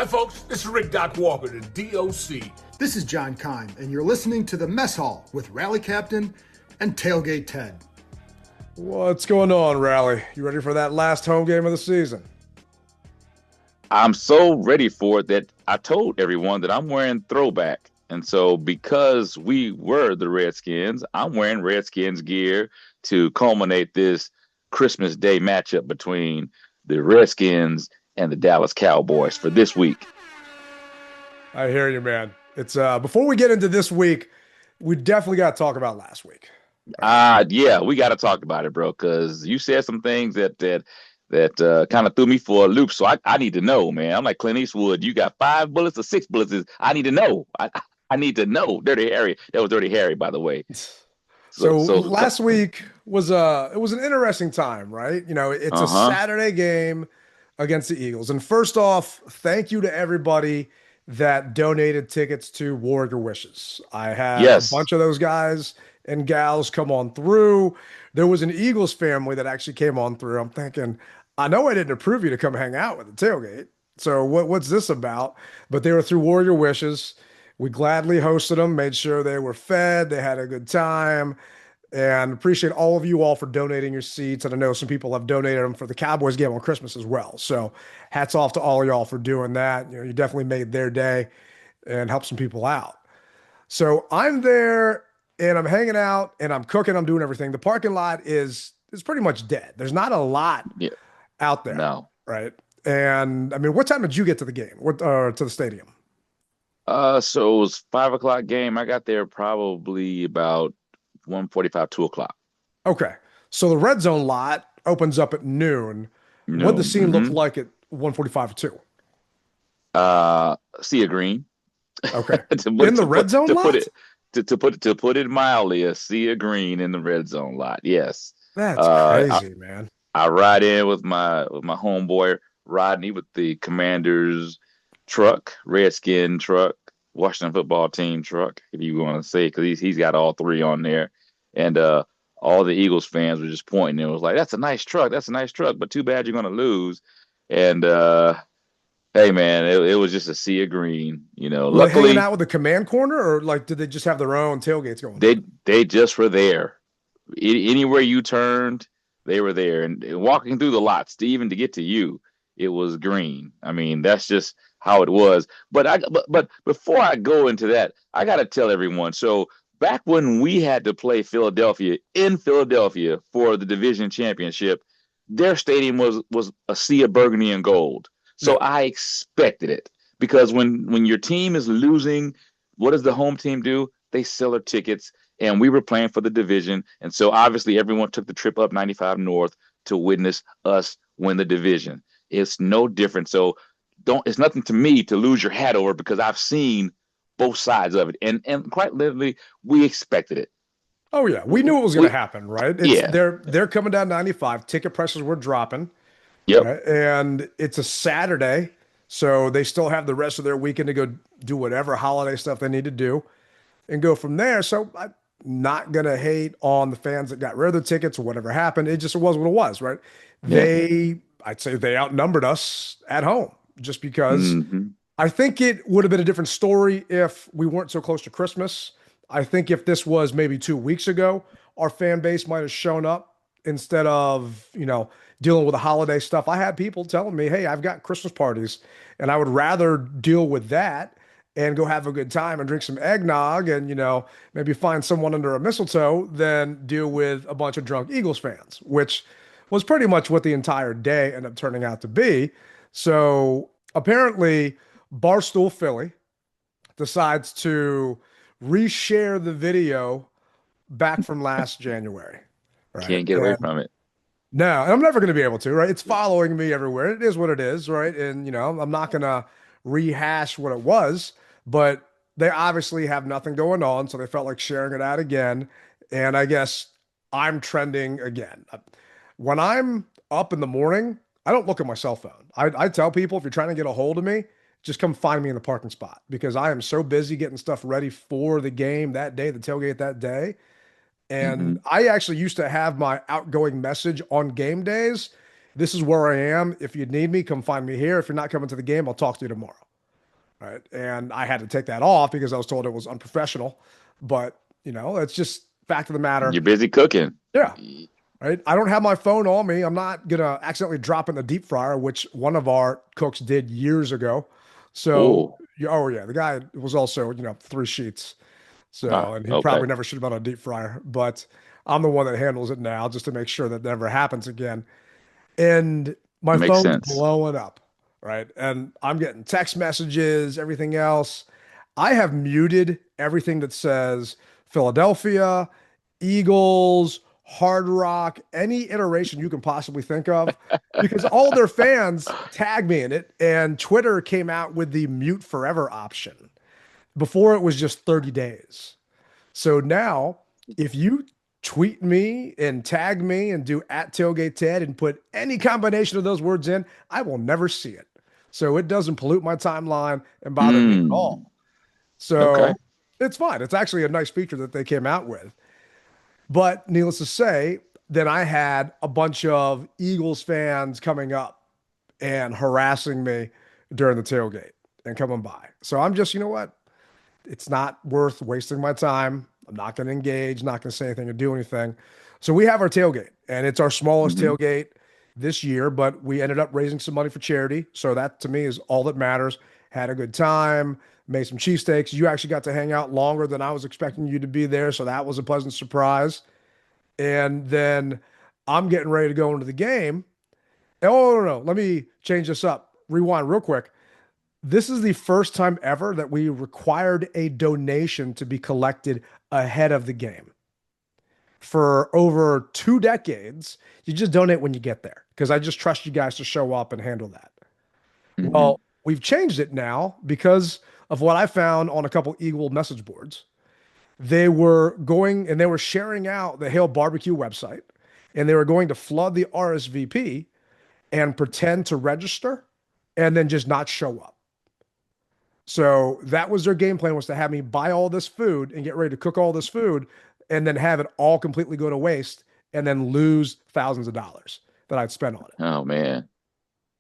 Hi, folks. This is Rick Doc Walker, the DOC. This is John Kime, and you're listening to the Mess Hall with Rally Captain and Tailgate Ted. What's going on, Rally? You ready for that last home game of the season? I'm so ready for it that I told everyone that I'm wearing throwback. And so because we were the Redskins, I'm wearing Redskins gear to culminate this Christmas Day matchup between the Redskins and the Dallas Cowboys for this week. I hear you, man. It's before we get into this week, we definitely got to talk about last week. Yeah, we got to talk about it, bro, because you said some things that kind of threw me for a loop. So I need to know, man. I'm like Clint Eastwood. You got 5 bullets or 6 bullets? I need to know. I need to know. Dirty Harry. That was Dirty Harry, by the way. So last week was it was an interesting time, right? You know, it's a Saturday game against the Eagles. And first off, thank you to everybody that donated tickets to Warrior Wishes. I had a bunch of those guys and gals come on through. There was an Eagles family that actually came on through. I'm thinking, I know I didn't approve you to come hang out with the tailgate. So what's this about? But they were through Warrior Wishes. We gladly hosted them, made sure they were fed, they had a good time, and appreciate all of you all for donating your seats. And I know some people have donated them for the Cowboys game on Christmas as well. So hats off to all of y'all for doing that. You know, you definitely made their day and helped some people out. So I'm there and I'm hanging out and I'm cooking, I'm doing everything. The parking lot is pretty much dead. There's not a lot out there. No. Right. And I mean, what time did you get to the game? To the stadium? So it was 5 o'clock game. I got there probably about 1:45, 2 o'clock. Okay. So the red zone lot opens up at noon. What'd the scene look like at 1:45 to 2? Sea of green. Okay. In the red zone lot? To put it mildly, a sea of green in the red zone lot. Yes. That's crazy, man. I ride in with my homeboy Rodney with the Commanders truck, Redskin truck, Washington football team truck, if you want to say, because he's got all 3 on there. And all the Eagles fans were just pointing. It was like, that's a nice truck. That's a nice truck, but too bad you're going to lose. And hey, man, it was just a sea of green. You know, were luckily, they hanging out with the command corner, or like did they just have their own tailgates going? They just were there. Anywhere you turned, they were there. And walking through the lots, to get to you, it was green. I mean, that's just how it was. But before I go into that, I got to tell everyone. So back when we had to play Philadelphia in Philadelphia for the division championship, their stadium was a sea of burgundy and gold. So I expected it, because when your team is losing, what does the home team do? They sell their tickets, and we were playing for the division. And so obviously everyone took the trip up 95 North to witness us win the division. It's no different. So it's nothing to me to lose your hat over, because I've seen both sides of it. And quite literally, we expected it. Oh, yeah. We knew it was going to happen, right? They're coming down 95. Ticket prices were dropping. Yep. Right? And it's a Saturday, so they still have the rest of their weekend to go do whatever holiday stuff they need to do and go from there. So I'm not going to hate on the fans that got rid of the tickets or whatever happened. It just was what it was, right? Yeah. I'd say they outnumbered us at home, just because I think it would have been a different story if we weren't so close to Christmas. I think if this was maybe 2 weeks ago, our fan base might have shown up instead of, dealing with the holiday stuff. I had people telling me, hey, I've got Christmas parties, and I would rather deal with that and go have a good time and drink some eggnog and, maybe find someone under a mistletoe than deal with a bunch of drunk Eagles fans, which was pretty much what the entire day ended up turning out to be. So apparently Barstool Philly decides to reshare the video back from last January. Right? Can't get away from it. No, and I'm never going to be able to, right? It's following me everywhere. It is what it is, right? And, I'm not going to rehash what it was, but they obviously have nothing going on, so they felt like sharing it out again. And I guess I'm trending again. When I'm up in the morning, I don't look at my cell phone. I tell people, if you're trying to get a hold of me, just come find me in the parking spot, because I am so busy getting stuff ready for the game that day, the tailgate that day. And I actually used to have my outgoing message on game days. This is where I am. If you need me, come find me here. If you're not coming to the game, I'll talk to you tomorrow. right? And I had to take that off because I was told it was unprofessional. But, it's just fact of the matter. You're busy cooking. Yeah. Right. I don't have my phone on me. I'm not going to accidentally drop in the deep fryer, which one of our cooks did years ago. So, Oh, oh, yeah, the guy was also, 3 sheets. So, and he okay. probably never should have been on a deep fryer, but I'm the one that handles it now just to make sure that never happens again. And my Makes phone's sense. blowing up, right? And I'm getting text messages, everything else. I have muted everything that says Philadelphia, Eagles, Hard Rock, any iteration you can possibly think of, because all their fans tag me in it. And Twitter came out with the mute forever option. Before it was just 30 days. So now, if you tweet me and tag me and do at Tailgate Ted and put any combination of those words in, I will never see it. So it doesn't pollute my timeline and bother me at Mm, all. So okay. it's fine. It's actually a nice feature that they came out with. But needless to say, then I had a bunch of Eagles fans coming up and harassing me during the tailgate and coming by. So I'm just, you know what? It's not worth wasting my time. I'm not going to engage, not going to say anything or do anything. So we have our tailgate, and it's our smallest Hmm. tailgate this year, but we ended up raising some money for charity. So that to me is all that matters. Had a good time, made some cheesesteaks. You actually got to hang out longer than I was expecting you to be there. So that was a pleasant surprise. And then I'm getting ready to go into the game. Oh, no, no. Let me change this up. Rewind real quick. This is the first time ever that we required a donation to be collected ahead of the game. For over 2 decades, you just donate when you get there because I just trust you guys to show up and handle that. Hmm. Well, we've changed it now because of what I found on a couple Eagle message boards. They were going and they were sharing out the Hale Barbecue website and they were going to flood the RSVP and pretend to register and then just not show up. So that was their game plan was to have me buy all this food and get ready to cook all this food and then have it all completely go to waste and then lose thousands of dollars that I'd spent on it. Oh man.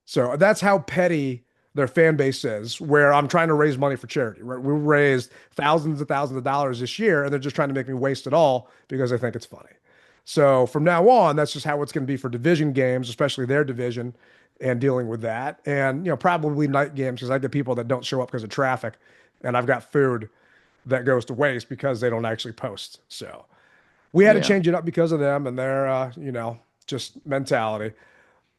So that's how petty their fan base is, where I'm trying to raise money for charity. We raised thousands of dollars this year, and they're just trying to make me waste it all because they think it's funny. So from now on, that's just how it's going to be for division games, especially their division, and dealing with that. And probably night games because I get people that don't show up because of traffic, and I've got food that goes to waste because they don't actually post. So we had to Yeah. change it up because of them and their just mentality.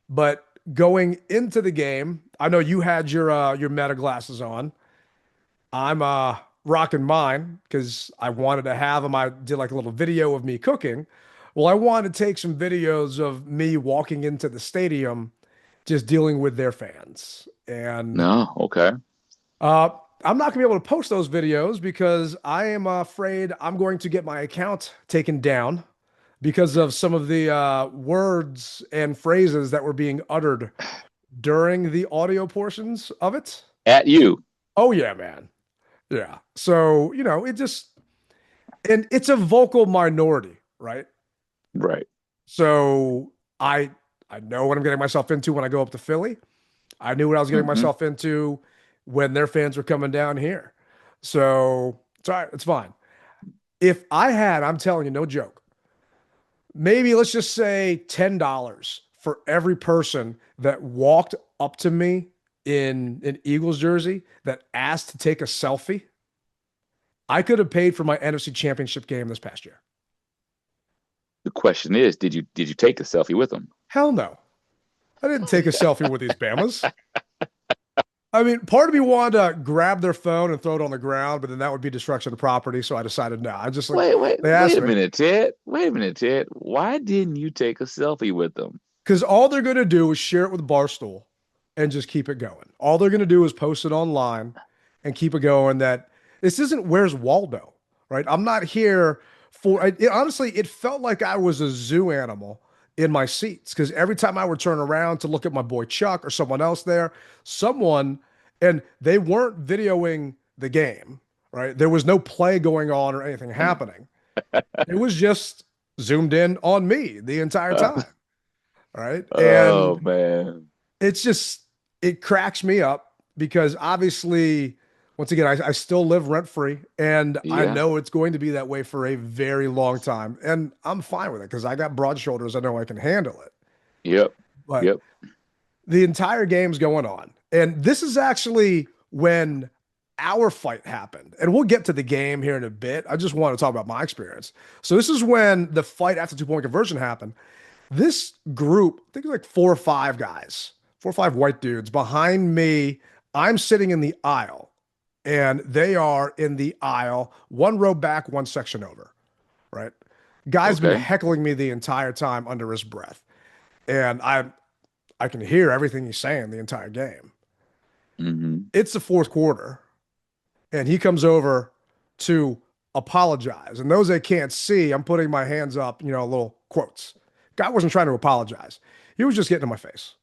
But going into the game, I know you had your meta glasses on. I'm rocking mine because I wanted to have them. I did like a little video of me cooking. Well, I wanted to take some videos of me walking into the stadium, just dealing with their fans. And No. Okay. uh, I'm not gonna be able to post those videos because I am afraid I'm going to get my account taken down because of some of the words and phrases that were being uttered during the audio portions of it. At you. Oh yeah, man. Yeah. So, it just and it's a vocal minority, right? Right. So I know what I'm getting myself into when I go up to Philly. I knew what I was getting Hmm. myself into when their fans were coming down here. So it's all right, it's fine. If I had, I'm telling you, no joke, maybe let's just say $10 for every person that walked up to me in an Eagles jersey that asked to take a selfie, I could have paid for my NFC Championship game this past year. The question is, did you take a selfie with them? Hell no. I didn't take a selfie with these Bamas. I mean, part of me wanted to grab their phone and throw it on the ground, but then that would be destruction of property. So I decided no. I just like, they Wait asked a me. minute, Ted. Wait a minute, Ted. Why didn't you take a selfie with them? Because all they're going to do is share it with Barstool and just keep it going. All they're going to do is post it online and keep it going. That this isn't Where's Waldo, right? I'm not here for honestly, it felt like I was a zoo animal in my seats because every time I would turn around to look at my boy Chuck or someone else there, someone, and they weren't videoing the game, right? There was no play going on or anything happening. It was just zoomed in on me the entire time. Right. Oh And man. it's just, it cracks me up because obviously, once again, I still live rent free, and I Yeah. know it's going to be that way for a very long time. And I'm fine with it because I got broad shoulders. I know I can handle it. Yep. But Yep. the entire game's going on. And this is actually when our fight happened. And we'll get to the game here in a bit. I just want to talk about my experience. So this is when the fight after 2 point conversion happened. This group, I think it was like 4 or 5 guys, 4 or 5 white dudes behind me. I'm sitting in the aisle, and they are in the aisle, 1 row back, 1 section over, right? Guy's been Okay. heckling me the entire time under his breath. And I can hear everything he's saying the entire game. Mm-hmm. It's the fourth quarter, and he comes over to apologize. And those that can't see, I'm putting my hands up, little quotes. Guy wasn't trying to apologize. He was just getting in my face.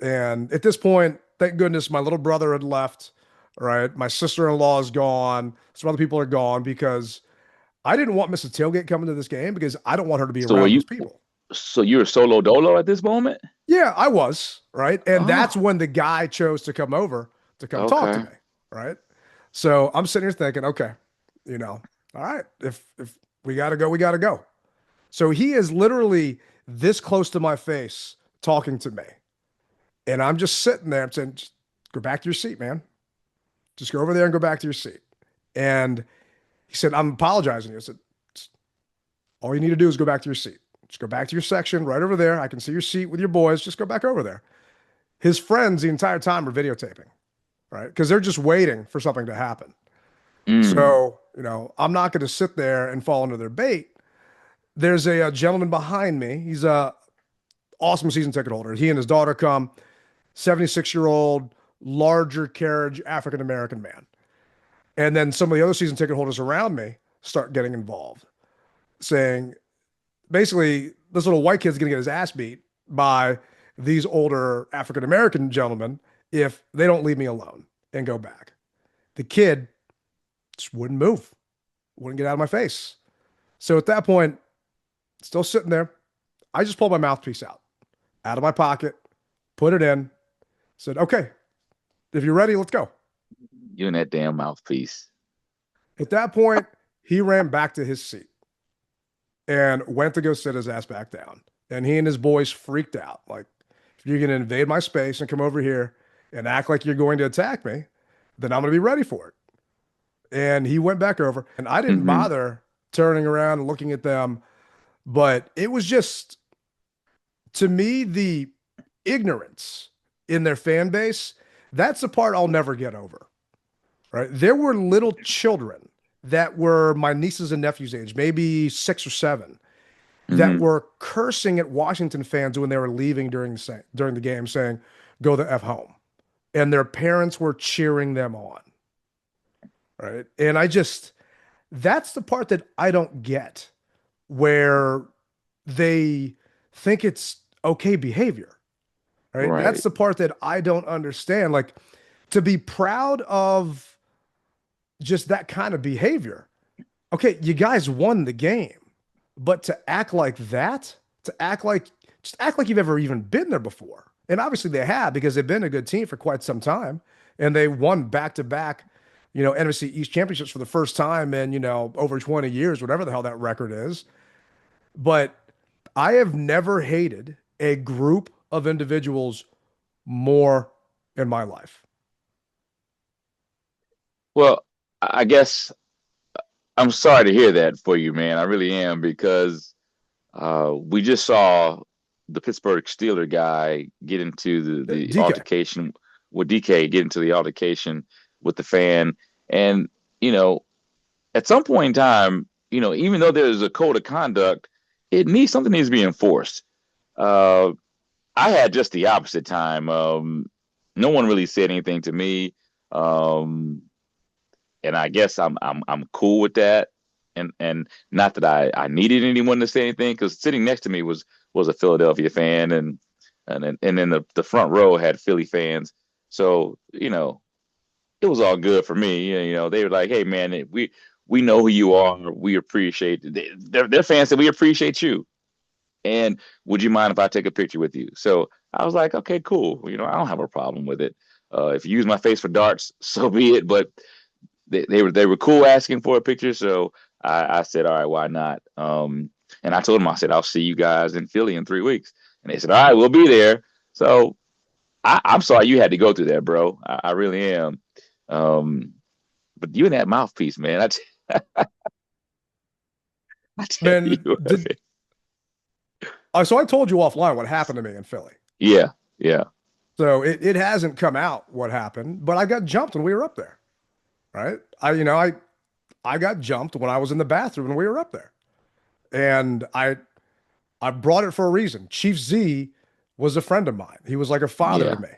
And at this point, thank goodness my little brother had left, right? My sister-in-law is gone. Some other people are gone because I didn't want Mrs. Tailgate coming to this game because I don't want her to be So were around those you people. so you're solo dolo at this moment? Yeah, I was, right? And that's Oh, when the guy chose to come over to come talk to okay. me, right? So I'm sitting here thinking, okay, you know, all right, if we gotta go, we gotta go. So he is literally this close to my face talking to me. And I'm just sitting there. I'm saying, just go back to your seat, man. Just go over there and go back to your seat. And he said, I'm apologizing. I said, all you need to do is go back to your seat. Just go back to your section right over there. I can see your seat with your boys. Just go back over there. His friends the entire time are videotaping, right? Because they're just waiting for something to happen. Mm. So, I'm not going to sit there and fall into their bait. There's a gentleman behind me. He's a awesome season ticket holder. He and his daughter come, 76-year-old, larger carriage African American man. And then some of the other season ticket holders around me start getting involved, saying, basically, this little white kid's going to get his ass beat by these older African American gentlemen if they don't leave me alone and go back. The kid just wouldn't move, wouldn't get out of my face. So at that point, still sitting there, I just pulled my mouthpiece out of my pocket, put it in, said, okay, if you're ready, let's go. You and that damn mouthpiece. At that point, he ran back to his seat and went to go sit his ass back down. And he and his boys freaked out. Like, if you're going to invade my space and come over here and act like you're going to attack me, then I'm going to be ready for it. And he went back over, and I didn't Mm-hmm. bother turning around and looking at them. But it was just, to me, the ignorance in their fan base, that's the part I'll never get over. Right? There were little children that were my nieces and nephews' age, maybe 6 or 7, that Mm-hmm. were cursing at Washington fans when they were leaving during the game, saying, "Go the f home," and their parents were cheering them on. Right? And that's the part that I don't get, where they think it's okay behavior. Right? That's Right. the part that I don't understand. Like, to be proud of just that kind of behavior. Okay, you guys won the game, but to act like that, just act like you've ever even been there before. And obviously they have, because they've been a good team for quite some time, and they won back to back, NFC East championships for the first time in, over 20 years, whatever the hell that record is. But I have never hated a group of individuals more in my life. Well, I guess I'm sorry to hear that for you, man. I really am because we just saw the Pittsburgh Steeler guy get into the DK. altercation with DK, get into the altercation with the fan. And, you know, at some point in time, even though there's a code of conduct, something needs to be enforced. Uh, I had just the opposite time. No one really said anything to me. Um, and I guess I'm cool with that. And not that I needed anyone to say anything, because sitting next to me was a Philadelphia fan, and then the front row had Philly fans. So, it was all good for me. They were like, "Hey man, we know who you are. We appreciate their fans said we appreciate you. And would you mind if I take a picture with you?" So I was like, "Okay, cool. I don't have a problem with it." If you use my face for darts, so be it. But they were cool asking for a picture, so I said, all right, why not? And I told them, I said, I'll see you guys in Philly in 3 weeks. And they said, all right, we'll be there. So I'm sorry you had to go through that, bro. I really am. But you and that mouthpiece, man. I tell you, Man, so I told you offline what happened to me in Philly. yeah, yeah, So it hasn't come out what happened, but I got jumped when we were up there, right? I got jumped when I was in the bathroom when we were up there. And I brought it for a reason. Chief Z was a friend of mine. He was like a father yeah, to me,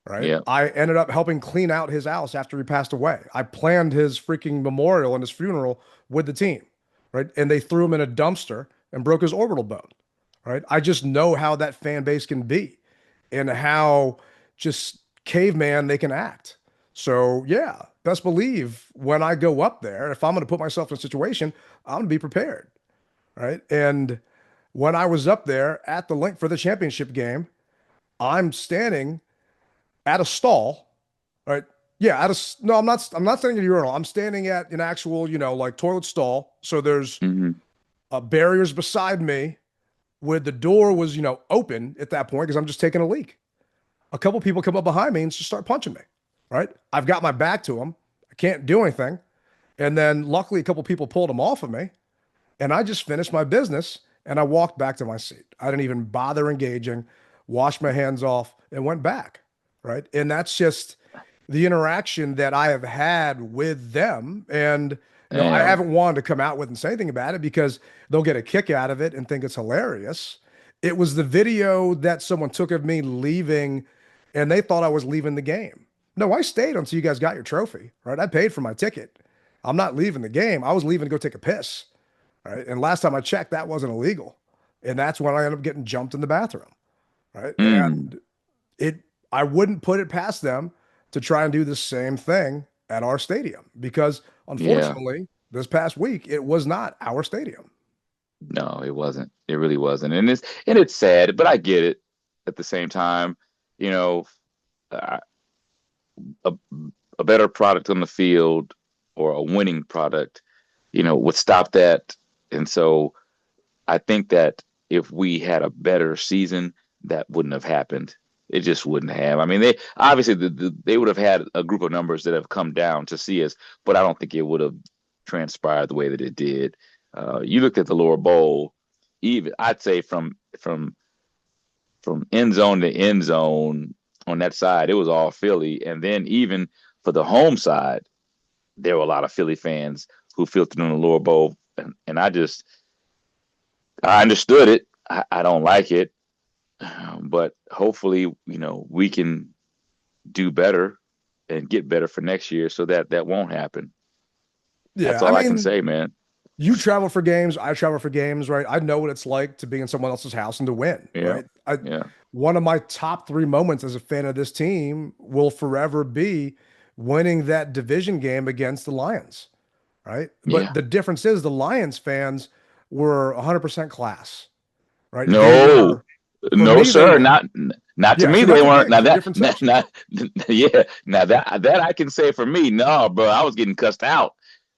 right? yeah. I ended up helping clean out his house after he passed away. I planned his freaking memorial and his funeral with the team, right? And they threw him in a dumpster and broke his orbital bone, right? I just know how that fan base can be and how just caveman they can act. So yeah, best believe when I go up there, if I'm going to put myself in a situation, I'm going to be prepared, right? And when I was up there at the link for the championship game, I'm standing at a stall, right? Yeah, no, I'm not standing at a urinal. I'm standing at an actual, like toilet stall. So there's Hmm. barriers beside me where the door was, open at that point because I'm just taking a leak. A couple people come up behind me and just start punching me, right? I've got my back to them. I can't do anything. And then luckily a couple people pulled them off of me and I just finished my business and I walked back to my seat. I didn't even bother engaging, washed my hands off and went back, right? And that's just the interaction that I have had with them. And, I Damn. haven't wanted to come out with and say anything about it because they'll get a kick out of it and think it's hilarious. It was the video that someone took of me leaving and they thought I was leaving the game. No, I stayed until you guys got your trophy, right? I paid for my ticket. I'm not leaving the game. I was leaving to go take a piss, right? And last time I checked, that wasn't illegal. And that's when I ended up getting jumped in the bathroom, right? Mm, And I wouldn't put it past them to try and do the same thing at our stadium because yeah. unfortunately, this past week, it was not our stadium. No, it wasn't. It really wasn't. And it's sad, but I get it at the same time. You know, uh, a a better product on the field or a winning product, would stop that. And so I think that if we had a better season, that wouldn't have happened. It just wouldn't have. I mean, they obviously they would have had a group of numbers that have come down to see us, but I don't think it would have transpired the way that it did. You looked at the lower bowl, even I'd say from end zone to end zone on that side, it was all Philly, and then even for the home side, there were a lot of Philly fans who filtered in the lower bowl, and I understood it. I don't like it, but hopefully, we can do better and get better for next year so that that won't happen. That's Yeah, I all I can mean, say, man. you travel for games, I travel for games, right? I know what it's like to be in someone else's house and to win, Yeah, right? yeah, One of my top three moments as a fan of this team will forever be winning that division game against the Lions, right? But yeah. the difference is the Lions fans were 100% class, right? They No, were, for no, me, they sir. were. Not to Yeah, me. so They that's okay weren't. because Now they're that, different not, sections. not, yeah. Now that I can say for me, no, bro. I was getting cussed out.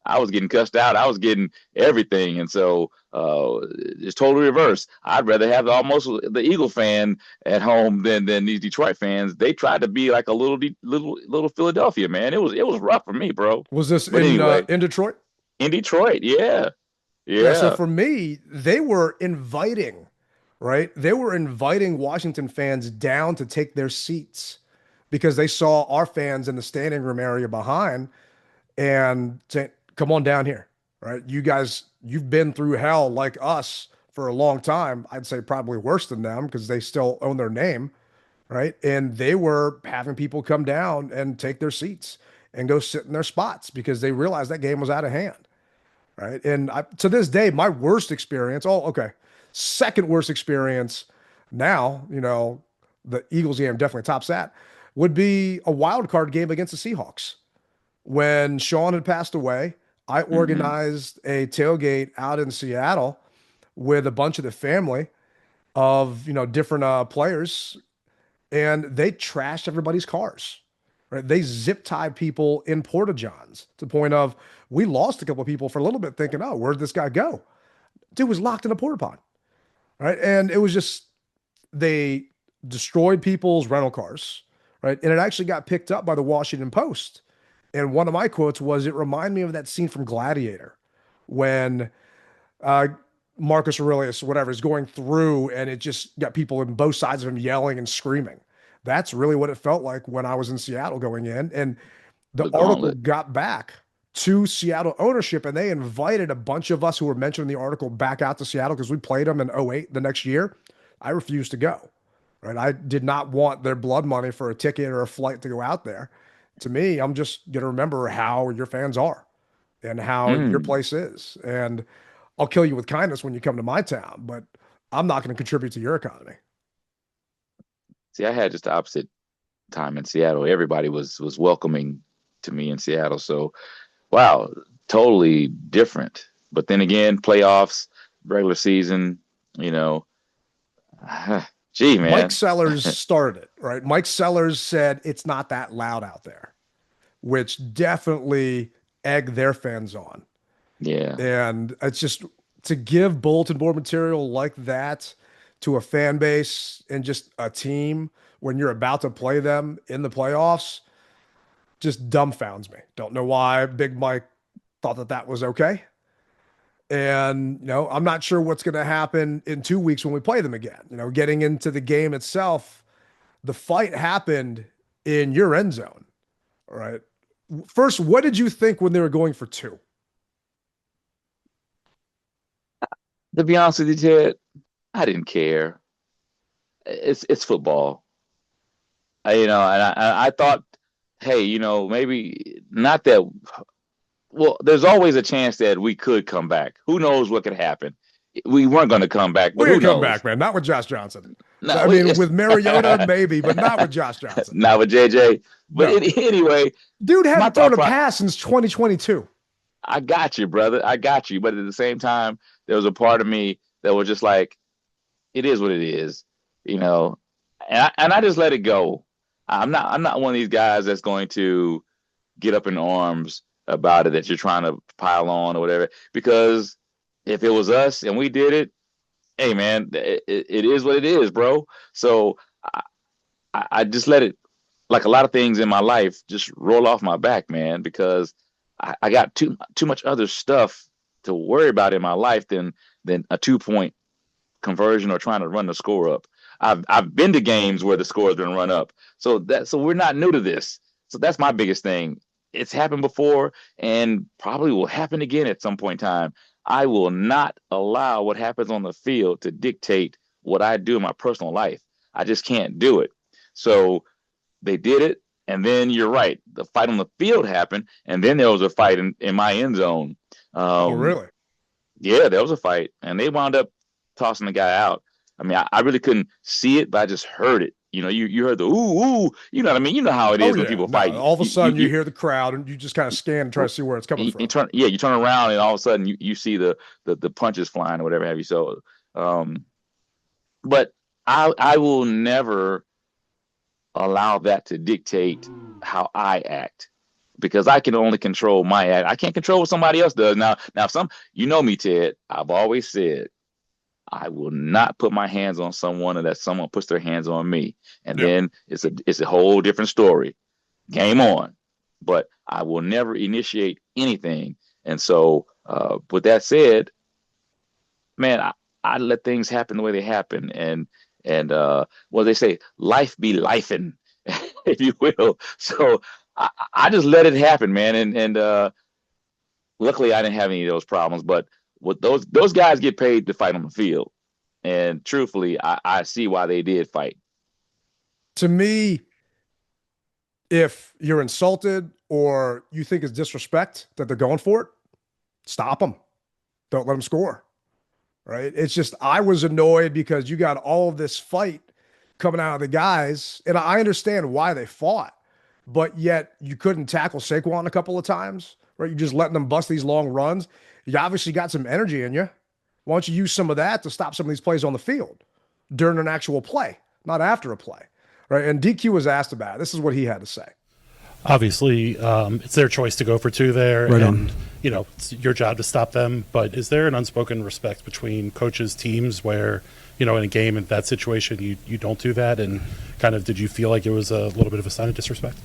I was getting cussed out. I was getting everything, and so it's totally reverse. I'd rather have almost the Eagle fan at home than these Detroit fans. They tried to be like a little Philadelphia, man. It was rough for me, bro. Was this But anyway, in Detroit? in Detroit, yeah, Yeah, so yeah, for me, they were inviting, right? They were inviting Washington fans down to take their seats because they saw our fans in the standing room area behind and saying, come on down here, right? You guys, you've been through hell like us for a long time. I'd say probably worse than them because they still own their name, right? And they were having people come down and take their seats and go sit in their spots because they realized that game was out of hand, right? And to this day, my worst experience, oh, okay, second worst experience now, the Eagles game definitely tops that, would be a wild card game against the Seahawks. When Sean had passed away, I hmm, organized a tailgate out in Seattle with a bunch of the family of, different players, and they trashed everybody's cars, right? They zip tied people in porta johns to the point of we lost a couple of people for a little bit thinking, oh, where'd this guy go? Dude was locked in a porta potty, right? And it was just they destroyed people's rental cars, right? And it actually got picked up by the Washington Post. And one of my quotes was, "It reminded me of that scene from Gladiator when uh, Marcus Aurelius, whatever, is going through, and it just got people on both sides of him yelling and screaming." That's really what it felt like when I was in Seattle going in. And the article got back to Seattle ownership, and they invited a bunch of us who were mentioned in the article back out to Seattle because we played them in '08 the next year. I refused to go, right? I did not want their blood money for a ticket or a flight to go out there. To me, I'm just going to remember how your fans are and how your place is. And I'll kill you with kindness when you come to my town, but I'm not going to contribute to your economy. See, I had just the opposite time in Seattle. Everybody was welcoming to me in Seattle. So, wow, totally different. But then again, playoffs, regular season, you know, gee, man. Mike Sellers started it, right? Mike Sellers said it's not that loud out there, which definitely egged their fans on. Yeah. And it's just to give bulletin board material like that to a fan base and just a team when you're about to play them in the playoffs just dumbfounds me. Don't know why Big Mike thought that that was okay. And, you know, I'm not sure what's going to happen in 2 weeks when we play them again. You know, getting into the game itself, the fight happened in your end zone. All right. First, what did you think when they were going for two? To be honest with you, Ted, I didn't care. It's football. And I thought, hey, you know, maybe not that. Well, there's always a chance that we could come back. Who knows what could happen? We weren't going to come back, but we're who going to come knows? back, man. Not with Josh Johnson. No, I mean, with Mariota, maybe, but not with Josh Johnson. Not with JJ. But No. Anyway, dude hadn't thrown a pass since 2022. I got you, brother. I got you. But at the same time, there was a part of me that was just like, it is what it is, you know. And I just let it go. I'm not one of these guys that's going to get up in arms about it, that you're trying to pile on or whatever. Because if it was us and we did it, hey man, it is what it is, bro. So I just let it, like a lot of things in my life, just roll off my back, man, because I got too much other stuff to worry about in my life than a 2-point conversion or trying to run the score up. I've been to games where the score has been run up. So we're not new to this. So that's my biggest thing. It's happened before and probably will happen again at some point in time. I will not allow what happens on the field to dictate what I do in my personal life. I just can't do it. So they did it. And then you're right. The fight on the field happened. And then there was a fight in my end zone. Oh, really? Yeah, there was a fight. And they wound up tossing the guy out. I mean, I really couldn't see it, but I just heard it. You know, you heard the ooh, you know what I mean? You know how it is when people fight. All of a sudden you hear the crowd and you just kind of scan and try to see where it's coming from. You turn around and all of a sudden you see the punches flying or whatever have you. So, but I will never allow that to dictate how I act, because I can only control my act. I can't control what somebody else does. Now, you know me, Ted, I've always said, I will not put my hands on someone and that someone puts their hands on me. And then it's a whole different story. Game on. But I will never initiate anything. And so with that said, man, I let things happen the way they happen. And well, they say life be lifing, if you will. So I just let it happen, man. And luckily I didn't have any of those problems, but what those guys get paid to fight on the field. And truthfully, I see why they did fight. To me, if you're insulted or you think it's disrespect that they're going for it, stop them. Don't let them score. Right? It's just, I was annoyed because you got all of this fight coming out of the guys, and I understand why they fought, but yet you couldn't tackle Saquon a couple of times, right? You're just letting them bust these long runs. You obviously got some energy in you. Why don't you use some of that to stop some of these plays on the field during an actual play, not after a play, right? And DQ was asked about it. This is what he had to say. Obviously, it's their choice to go for two there, Right and on. it's your job to stop them. But is there an unspoken respect between coaches, teams, where in a game in that situation you don't do that, and kind of did you feel like it was a little bit of a sign of disrespect?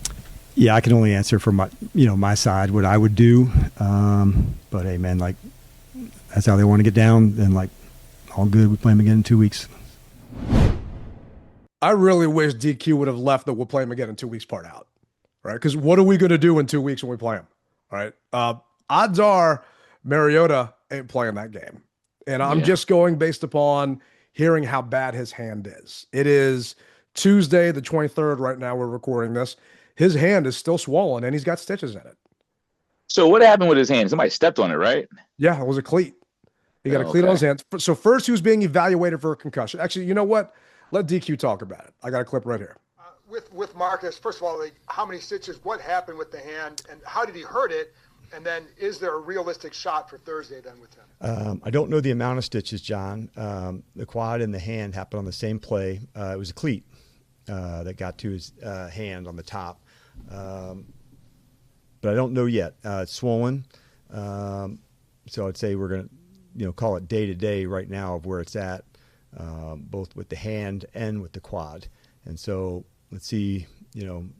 Yeah, I can only answer from my side what I would do. But hey, man, like that's how they want to get down. Then like all good. We play them again in 2 weeks. I really wish DQ would have left the "we'll play him again in 2 weeks" part out, right? Because what are we going to do in 2 weeks when we play him, right? Odds are Mariota ain't playing that game. And I'm just going based upon hearing how bad his hand is. It is Tuesday, the 23rd right now. We're recording this. His hand is still swollen, and he's got stitches in it. So what happened with his hand? Somebody stepped on it, right? Yeah, it was a cleat. He got a cleat on his hand. So first he was being evaluated for a concussion. Actually, you know what? Let DQ talk about it. I got a clip right here. With Marcus, first of all, how many stitches, what happened with the hand, and how did he hurt it? And then is there a realistic shot for Thursday then with him? I don't know the amount of stitches, John. The quad and the hand happened on the same play. It was a cleat that got to his hand on the top. But I don't know yet. It's swollen. So I'd say we're going to call it day to day right now of where it's at, both with the hand and with the quad. And so let's see,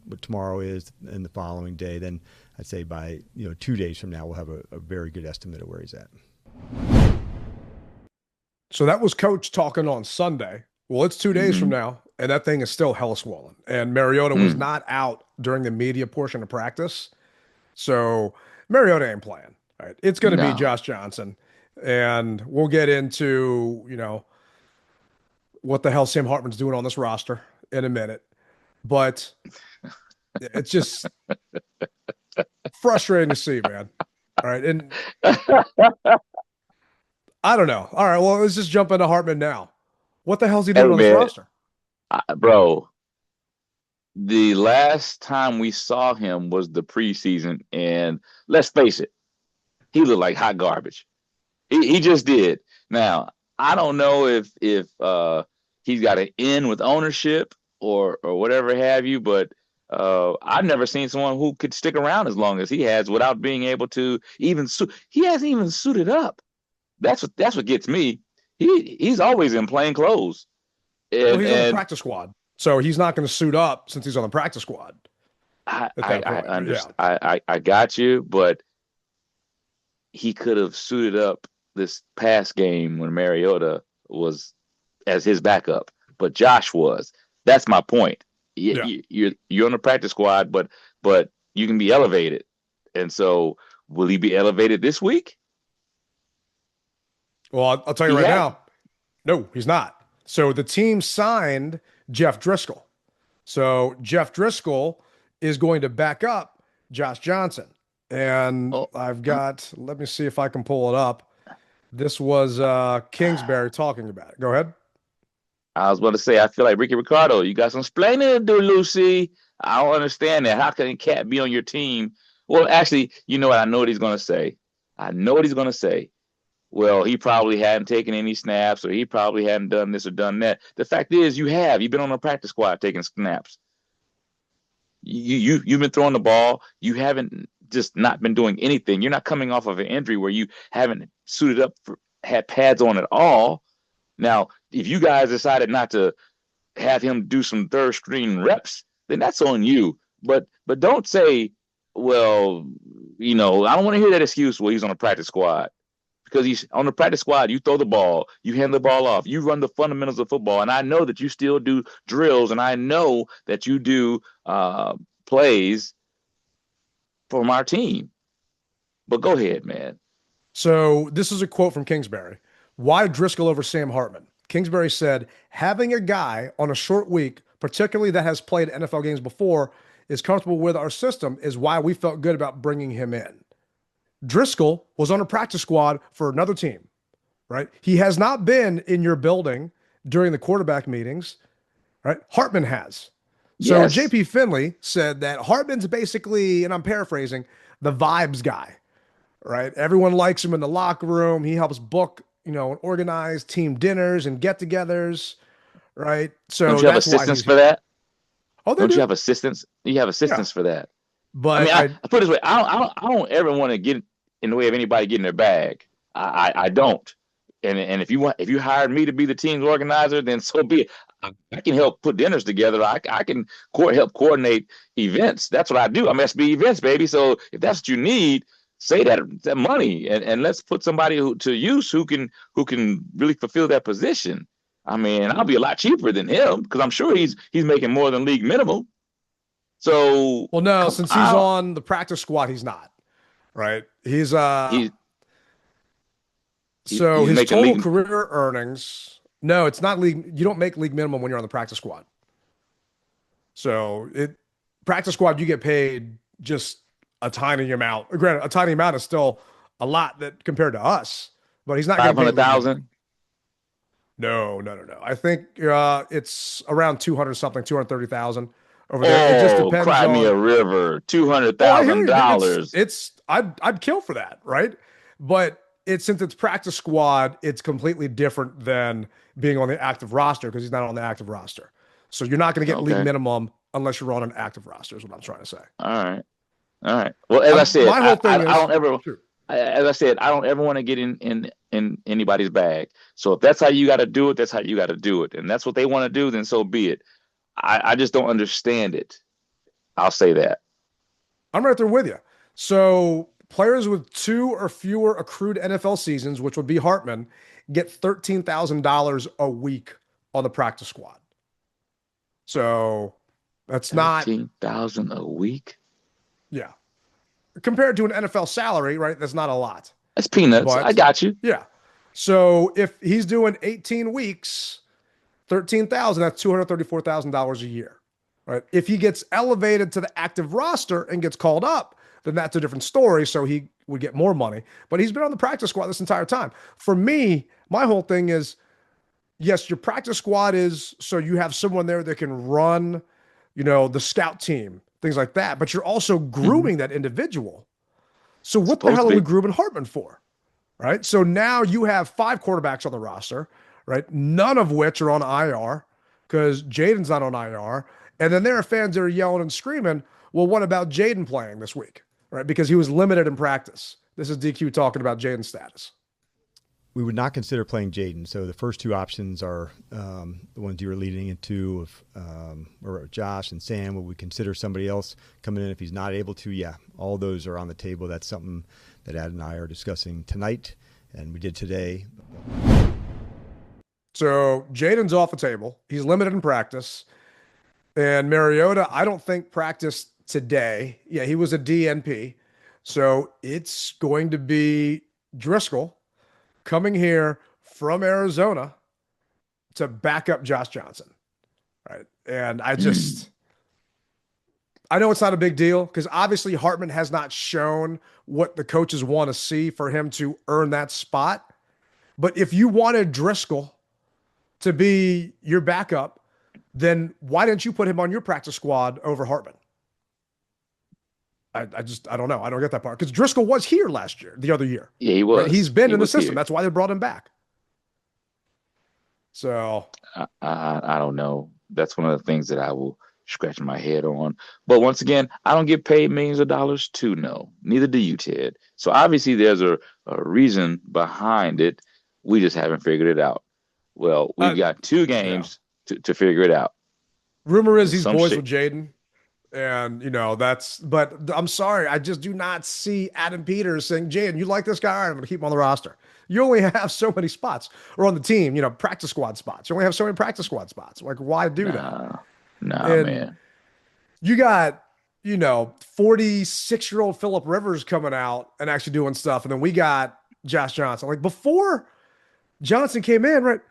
what tomorrow is and the following day. Then I'd say by, 2 days from now, we'll have a very good estimate of where he's at. So that was Coach talking on Sunday. Well, it's 2 days from now, and that thing is still hella swollen. And Mariota was not out during the media portion of practice. So Mariota ain't playing. Right? It's going to be Josh Johnson. And we'll get into, what the hell Sam Hartman's doing on this roster in a minute. But it's just frustrating to see, man. All right. And I don't know. All right. Well, let's just jump into Hartman now. What the hell's he doing on this roster? Bro, the last time we saw him was the preseason. And let's face it, he looked like hot garbage. He just did. Now, I don't know if he's got an in with ownership or whatever have you, but I've never seen someone who could stick around as long as he has without being able to even he hasn't even suited up. That's what gets me. He's always in plain clothes. Well, he's on the practice squad, so he's not going to suit up since he's on the practice squad. I understand. Yeah. I got you, but he could have suited up this past game when Mariota was as his backup, but Josh was. That's my point. You're on the practice squad, but you can be elevated. And so, will he be elevated this week? Well, I'll tell you right now, no, he's not. So the team signed Jeff Driscoll. So Jeff Driscoll is going to back up Josh Johnson. And I've got, let me see if I can pull it up. This was Kingsbury talking about it. Go ahead. I was about to say, I feel like Ricky Ricardo. You got some explaining to do, Lucy. I don't understand that. How can Cat be on your team? Well, actually, you know what? I know what he's going to say. Well, he probably hadn't taken any snaps, or he probably hadn't done this or done that. The fact is, you've been on a practice squad taking snaps. You've been throwing the ball. You haven't just not been doing anything. You're not coming off of an injury where you haven't suited up, had pads on at all. Now, if you guys decided not to have him do some third string reps, then that's on you. But don't say, well, I don't want to hear that excuse. Well, he's on a practice squad. Because he's on the practice squad, you throw the ball, you hand the ball off, you run the fundamentals of football. And I know that you still do drills, and I know that you do plays from our team. But go ahead, man. So this is a quote from Kingsbury. Why Driscoll over Sam Hartman? Kingsbury said, having a guy on a short week, particularly that has played NFL games before, is comfortable with our system is why we felt good about bringing him in. Driscoll was on a practice squad for another team, right? He has not been in your building during the quarterback meetings, right? Hartman has. So Yes. JP Finley said that Hartman's basically, and I'm paraphrasing, the vibes guy, right? Everyone likes him in the locker room. He helps book, and organize team dinners and get-togethers, right? So don't you have that's why assistants for that? Oh, they Don't do. you have assistants? You have assistants for that. I mean, But I put it this way: I don't ever want to get in the way of anybody getting their bag. I don't. And if you hired me to be the team's organizer, then so be it. I can help put dinners together. I can help coordinate events. That's what I do. I'm SB events, baby. So if that's what you need, say that money and let's put somebody to use who can really fulfill that position. I mean, I'll be a lot cheaper than him because I'm sure he's making more than league minimum. So well, no, come since he's out. on the practice squad, he's not. Right? He's So he's his making total league. career earnings, no, it's not league. You don't make league minimum when you're on the practice squad. So practice squad, you get paid just a tiny amount. Granted, a tiny amount is still a lot that compared to us, but he's not Five getting paid hundred league minimum. thousand. No, no, no, no. I think it's around 200 something, 230,000 over there. It just Oh, depends cry me a on. river. Two hundred Oh, I hear thousand you, dude. dollars. I'd kill for that, right? But since it's practice squad, it's completely different than being on the active roster because he's not on the active roster. So you're not going to get league Okay. minimum unless you're on an active roster. Is what I'm trying to say. All right. All right. Well, as I said, My whole thing I is don't ever. sure. As I said, I don't ever want to get in anybody's bag. So if that's how you got to do it, that's how you got to do it, and that's what they want to do, then so be it. I just don't understand it. I'll say that. I'm right there with you. So players with 2 or fewer accrued NFL seasons, which would be Hartman, get $13,000 a week on the practice squad. So that's not 13,000 a week. yeah. Compared to an NFL salary, right? That's not a lot. That's peanuts. But I got you. yeah. So if he's doing 18 weeks, 13,000, that's $234,000 a year. Right? If he gets elevated to the active roster and gets called up, then that's a different story. So he would get more money. But he's been on the practice squad this entire time. For me, my whole thing is, yes, your practice squad is so you have someone there that can run, the scout team, things like that. But you're also grooming that individual. So what the hell are we grooming Hartman for? Right? So now you have 5 quarterbacks on the roster, right? None of which are on IR because Jaden's not on IR. And then there are fans that are yelling and screaming, well, what about Jaden playing this week? Right? Because he was limited in practice. This is DQ talking about Jaden's status. We would not consider playing Jaden. So the first 2 options are the ones you were leading into or Josh and Sam. Would we consider somebody else coming in if he's not able to? Yeah, all those are on the table. That's something that Ad and I are discussing tonight, and we did today. So Jaden's off the table. He's limited in practice. And Mariota, I don't think practiced today. Yeah, he was a DNP. So it's going to be Driscoll coming here from Arizona to back up Josh Johnson. Right. And I know it's not a big deal because obviously Hartman has not shown what the coaches want to see for him to earn that spot. But if you wanted Driscoll to be your backup, then why didn't you put him on your practice squad over Hartman? I don't know. I don't get that part because Driscoll was here the other year. Yeah, he was. Right? He's been in the system. Here. That's why they brought him back. So I don't know. That's one of the things that I will scratch my head on. But once again, I don't get paid millions of dollars to know. Neither do you, Ted. So obviously there's a reason behind it. We just haven't figured it out. Well, we've got 2 games to figure it out. Rumor is he's boys with Jaden. And, but I'm sorry. I just do not see Adam Peters saying, Jaden, you like this guy? All right, I'm going to keep him on the roster. You only have so many spots or on the team, practice squad spots. You only have so many practice squad spots. Like, why do that? Man. You got, 46-year-old Phillip Rivers coming out and actually doing stuff. And then we got Josh Johnson. Like, before Johnson came in, right?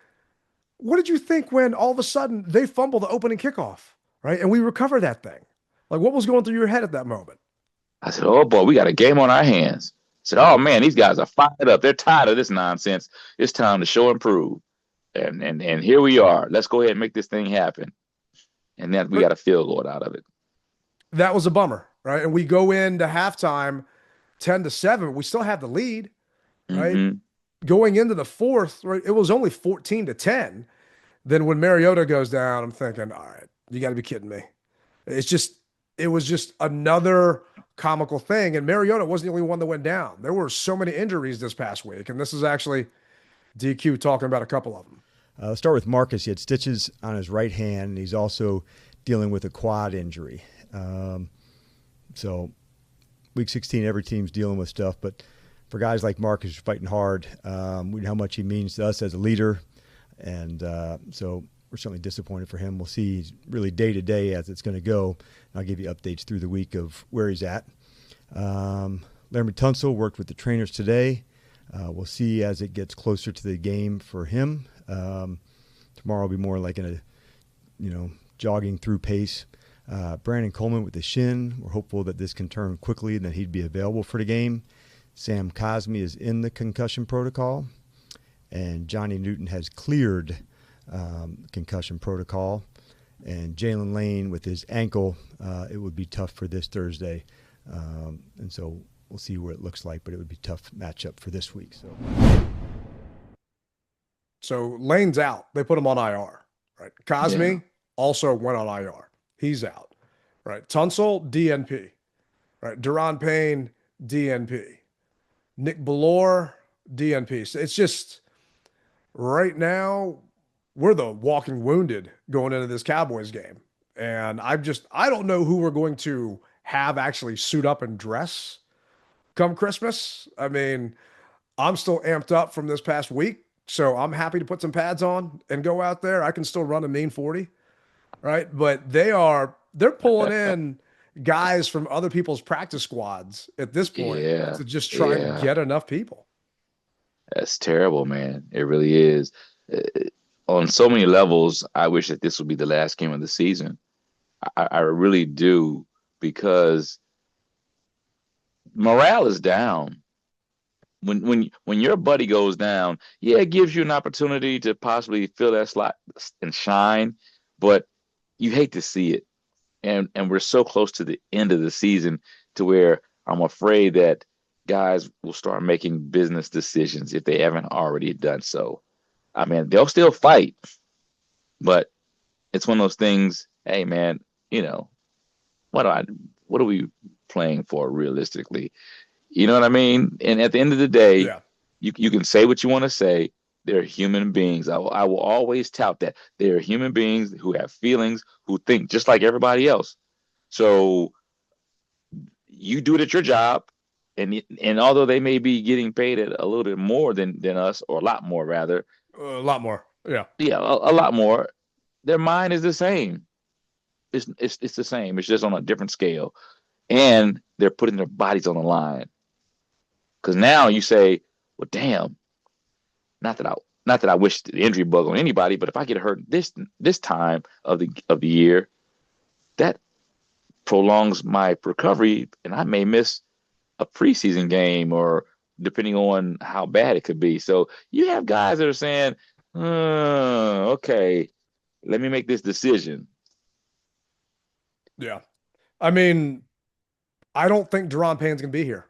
What did you think when all of a sudden they fumbled the opening kickoff, right? And we recovered that thing. Like, what was going through your head at that moment? I said, oh, boy, we got a game on our hands. I said, oh, man, these guys are fired up. They're tired of this nonsense. It's time to show and prove. And here we are. Let's go ahead and make this thing happen. And then we got a field goal out of it. That was a bummer, right? And we go into halftime 10-7. We still have the lead, right? Mm-hmm. Going into the 4th, right, it was only 14-10. Then when Mariota goes down, I'm thinking, all right, you got to be kidding me. It's just it was just another comical thing. And Mariota wasn't the only one that went down. There were so many injuries this past week. And this is actually DQ talking about a couple of them. Let's start with Marcus. He had stitches on his right hand. And he's also dealing with a quad injury. So week 16, every team's dealing with stuff. But for guys like Marcus who's fighting hard, we know how much he means to us as a leader. And so we're certainly disappointed for him. We'll see really day to day as it's going to go. And I'll give you updates through the week of where he's at. Laramie Tunsil worked with the trainers today. We'll see as it gets closer to the game for him. Tomorrow will be more like in a, jogging through pace. Brandon Coleman with the shin. We're hopeful that this can turn quickly and that he'd be available for the game. Sam Cosme is in the concussion protocol. And Johnny Newton has cleared concussion protocol. And Jalen Lane with his ankle, it would be tough for this Thursday. And so we'll see what it looks like, but it would be a tough matchup for this week. So Lane's out. They put him on IR, right? Cosme also went on IR. He's out, right? Tunsil, DNP, right? Deron Payne, DNP. Nick Ballore, DNP. So it's just right now we're the walking wounded going into this Cowboys game. And I don't know who we're going to have actually suit up and dress come Christmas. I mean, I'm still amped up from this past week, so I'm happy to put some pads on and go out there. I can still run a mean 40, right? But they're pulling in guys from other people's practice squads at this point to just try and get enough people. That's terrible, man. It really is. On so many levels, I wish that this would be the last game of the season. I really do, because morale is down. When your buddy goes down, it gives you an opportunity to possibly fill that slot and shine, but you hate to see it. And we're so close to the end of the season to where I'm afraid that guys will start making business decisions if they haven't already done so. I mean, they'll still fight, but it's one of those things. Hey, man, what are we playing for realistically? You know what I mean? And at the end of the day, you can say what you want to say. They're human beings. I will always tout that. They're human beings who have feelings, who think just like everybody else. So you do it at your job. And although they may be getting paid a little bit more than us, or a lot more rather. A lot more. Yeah. Yeah, a lot more. Their mind is the same. It's the same. It's just on a different scale. And they're putting their bodies on the line. Because now you say, well, damn, not that I wish the injury bug on anybody, but if I get hurt this time of the year, that prolongs my recovery, and I may miss a preseason game, or depending on how bad it could be. So you have guys that are saying, okay, let me make this decision. Yeah. I mean, I don't think Deron Payne's going to be here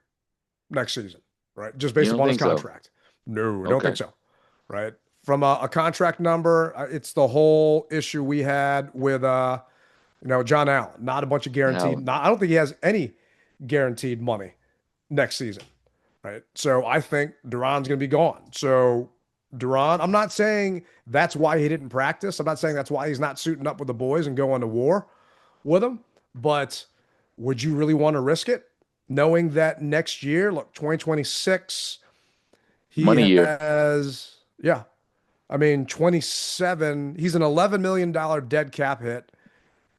next season, right? Just based upon his contract. So? No, I don't think so, right? From a contract number, it's the whole issue we had with, John Allen. Not a bunch of guaranteed. I don't think he has any guaranteed money next season, right? So I think Deron's going to be gone. So Deron, I'm not saying that's why he didn't practice. I'm not saying that's why he's not suiting up with the boys and going to war with them. But would you really want to risk it, knowing that next year, look, 2026, he has, 27, he's an $11 million dead cap hit,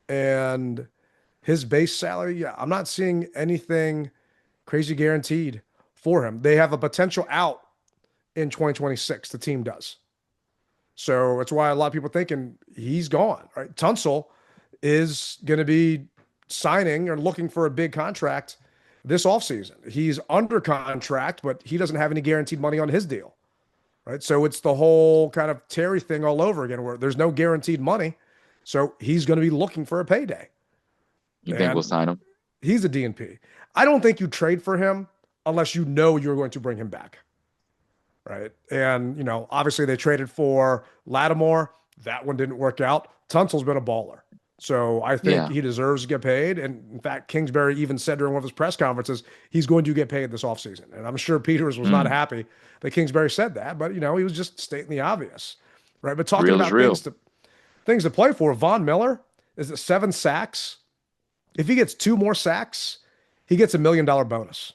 and his base salary, I'm not seeing anything crazy guaranteed for him. They have a potential out in 2026, the team does. So that's why a lot of people thinking he's gone, right? Tunsil is going to be signing or looking for a big contract this offseason. He's under contract, but he doesn't have any guaranteed money on his deal, right? So it's the whole kind of Terry thing all over again, where there's no guaranteed money. So he's going to be looking for a payday. You think we'll sign him? He's a DNP. I don't think you trade for him unless you know you're going to bring him back, right? And, obviously they traded for Lattimore. That one didn't work out. Tunsil's been a baller. So I think Yeah. he deserves to get paid. And in fact, Kingsbury even said during one of his press conferences, he's going to get paid this offseason. And I'm sure Peters was not Mm. happy that Kingsbury said that, but he was just stating the obvious. Right. But talking Real is about real. things to play for, Von Miller is at 7 sacks. If he gets 2 more sacks, he gets $1 million bonus.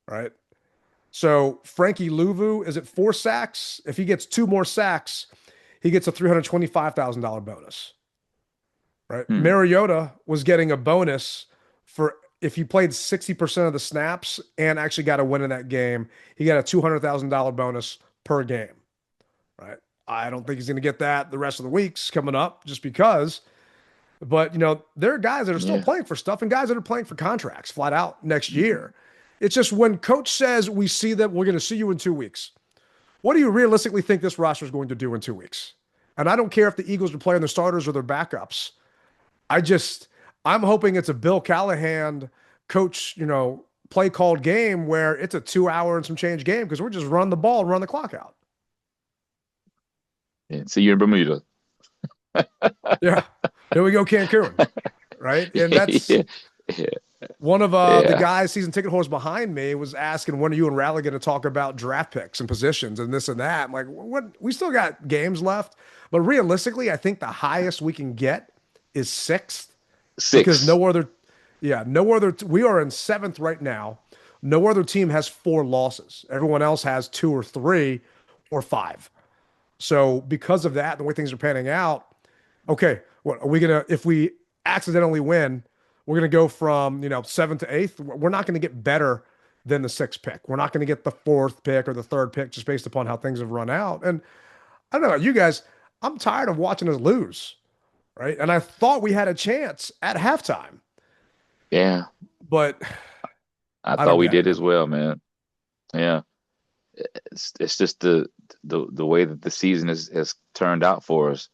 Right. So Frankie Louvu is at 4 sacks. If he gets 2 more sacks, he gets a $325,000 bonus. Right. Mm. Mariota was getting a bonus for if he played 60% of the snaps and actually got a win in that game, he got a $200,000 bonus per game. Right. I don't think he's going to get that the rest of the weeks coming up just because. But, there are guys that are still Yeah. playing for stuff and guys that are playing for contracts flat out next year. It's just when coach says we see that we're going to see you in 2 weeks. What do you realistically think this roster is going to do in 2 weeks? And I don't care if the Eagles are playing their starters or their backups. I'm hoping it's a Bill Callahan coach, play called game where it's a 2-hour and some change game because we're just run the ball and run the clock out. Yeah. See you in Bermuda. Yeah. Here we go, Cancun. Right. And that's Yeah. one of the Yeah. guys, season ticket holders behind me, was asking, when are you and Rally going to talk about draft picks and positions and this and that? I'm like, what? We still got games left. But realistically, I think the highest we can get is 6th. 6. Because no other, we are in 7th right now. No other team has 4 losses. Everyone else has 2 or 3 or 5. So because of that, the way things are panning out, okay, what are we going to, if we accidentally win, we're going to go from, 7th to 8th. We're not going to get better than the 6th pick. We're not going to get the 4th pick or the 3rd pick just based upon how things have run out. And I don't know, you guys, I'm tired of watching us lose. Right. And I thought we had a chance at halftime. Yeah. But I thought we did as well, man. Yeah. It's just the way that the season has turned out for us,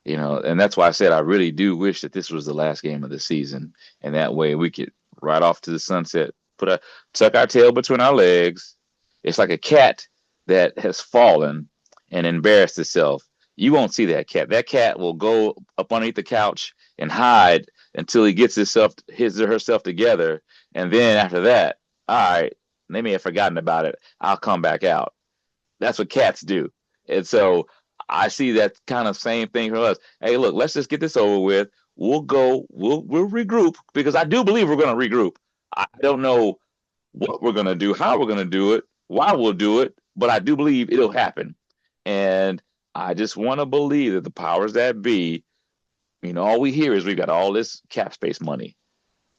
and that's why I said I really do wish that this was the last game of the season. And that way we could ride off to the sunset, tuck our tail between our legs. It's like a cat that has fallen and embarrassed itself. You won't see that cat. That cat will go up underneath the couch and hide until he gets his or herself together. And then after that, all right, they may have forgotten about it. I'll come back out. That's what cats do. And so I see that kind of same thing for us. Hey, look, let's just get this over with. We'll regroup, because I do believe we're going to regroup. I don't know what we're going to do, how we're going to do it, why we'll do it, but I do believe it'll happen. And I just want to believe that the powers that be, all we hear is we've got all this cap space money.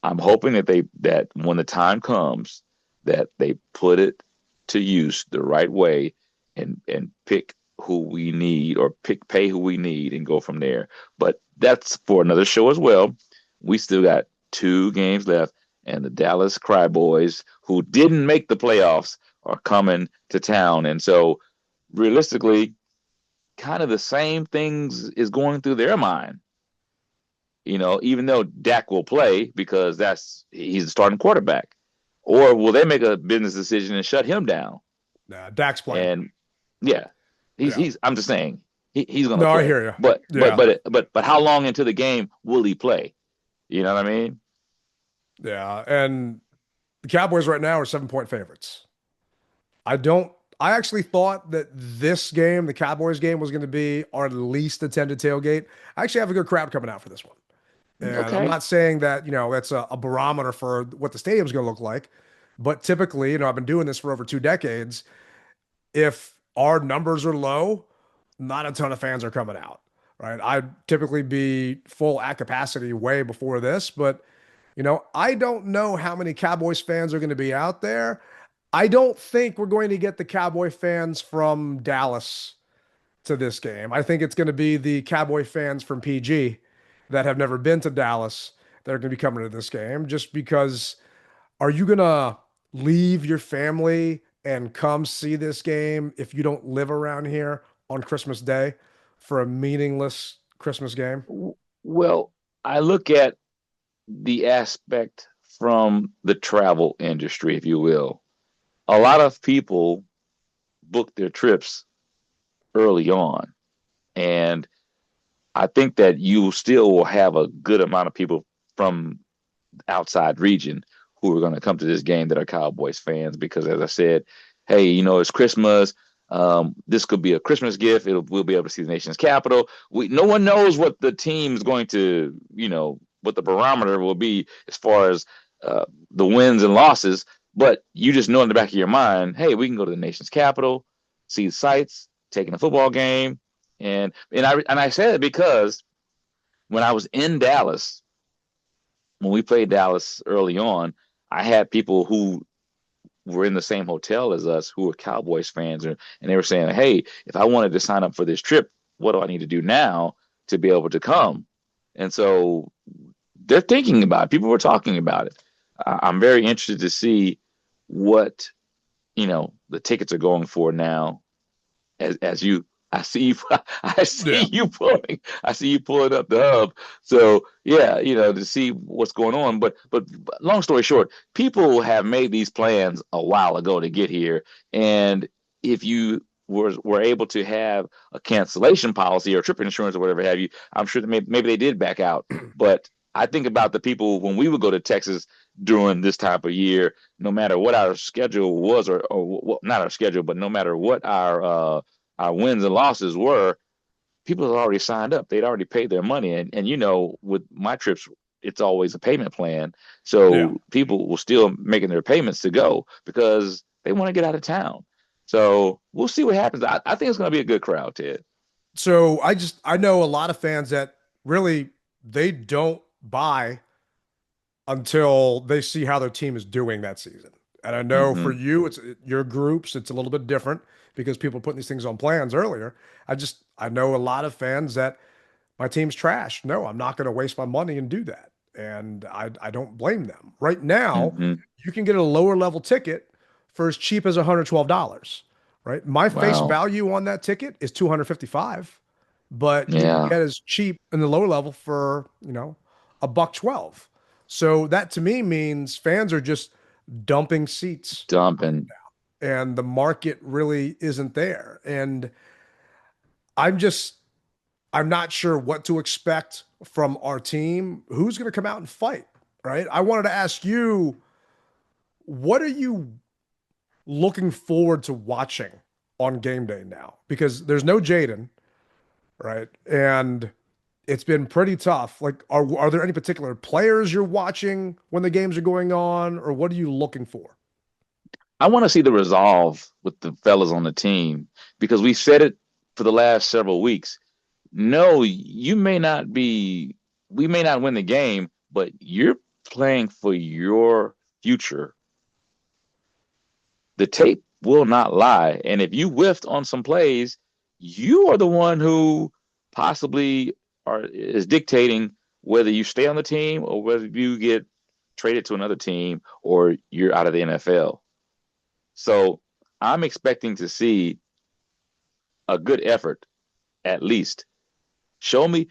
I'm hoping that when the time comes, that they put it to use the right way and pick who we need, or pay who we need, and go from there. But that's for another show as well. We still got 2 games left, and the Dallas Cryboys, who didn't make the playoffs, are coming to town. And so realistically, kind of the same things is going through their mind. Even though Dak will play because he's the starting quarterback, or will they make a business decision and shut him down? Nah, Dak's playing. And yeah, he's. I'm just saying he's going to. No, play. I hear you. But how long into the game will he play? You know what I mean? Yeah, and the Cowboys right now are 7-point favorites. I actually thought that this game, the Cowboys game, was going to be our least attended tailgate. I actually have a good crowd coming out for this one. And Okay. I'm not saying that, that's a barometer for what the stadium's going to look like. But typically, I've been doing this for over 2 decades. If our numbers are low, not a ton of fans are coming out, right? I'd typically be full at capacity way before this. But, I don't know how many Cowboys fans are going to be out there. I don't think we're going to get the Cowboy fans from Dallas to this game. I think it's going to be the Cowboy fans from PG that have never been to Dallas that are going to be coming to this game, just because are you going to leave your family and come see this game if you don't live around here on Christmas Day for a meaningless Christmas game? Well, I look at the aspect from the travel industry, if you will. A lot of people book their trips early on, and I think that you still will have a good amount of people from outside region who are going to come to this game that are Cowboys fans because, as I said, hey, it's Christmas. This could be a Christmas gift. We'll be able to see the nation's capital. No one knows what the team's going to, what the barometer will be as far as the wins and losses. But you just know in the back of your mind, hey, we can go to the nation's capital, see the sights, taking a football game, and I said it because when I was in Dallas, when we played Dallas early on, I had people who were in the same hotel as us who were Cowboys fans, and they were saying, hey, if I wanted to sign up for this trip, what do I need to do now to be able to come? And so they're thinking about it. People were talking about it. I'm very interested to see what, the tickets are going for now as you I see you pulling up the hub. So yeah, to see what's going on. But long story short, people have made these plans a while ago to get here. And if you were able to have a cancellation policy or trip insurance or whatever have you, I'm sure that maybe they did back out. But I think about the people when we would go to Texas during this type of year, no matter what our schedule was, or not our schedule, but no matter what our wins and losses were, people had already signed up. They'd already paid their money. And with my trips, it's always a payment plan. So people were still making their payments to go because they want to get out of town. So we'll see what happens. I think it's going to be a good crowd, Ted. So I know a lot of fans that really, they don't buy until they see how their team is doing that season. And I know for you, it's your groups, it's a little bit different because people are putting these things on plans earlier. I know a lot of fans that my team's trash. No, I'm not going to waste my money and do that. And I don't blame them. Right now, you can get a lower level ticket for as cheap as $112, right? My face value on that ticket is $255, but you can get as cheap in the lower level for, $112. So that to me means fans are just dumping seats. And the market really isn't there. And I'm not sure what to expect from our team. Who's going to come out and fight, right? I wanted to ask you, what are you looking forward to watching on game day now? Because there's no Jaden, right? And it's been pretty tough. Like, are there any particular players you're watching when the games are going on, or what are you looking for? I want to see the resolve with the fellas on the team because we've said it for the last several weeks. No, we may not win the game, but you're playing for your future. The tape will not lie. And if you whiffed on some plays, you are the one who possibly is dictating whether you stay on the team or whether you get traded to another team or you're out of the NFL. So I'm expecting to see a good effort, at least. Show me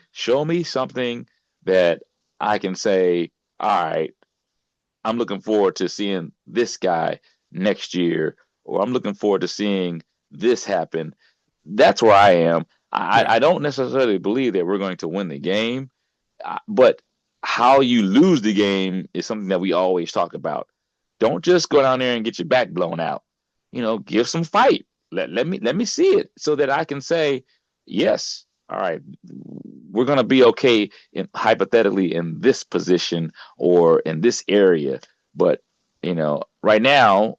something that I can say, all right, I'm looking forward to seeing this guy next year, or I'm looking forward to seeing this happen. That's where I am. I don't necessarily believe that we're going to win the game, but how you lose the game is something that we always talk about. Don't just go down there and get your back blown out. Give some fight. Let me see it so that I can say, yes, all right, we're going to be okay hypothetically in this position or in this area. But, right now,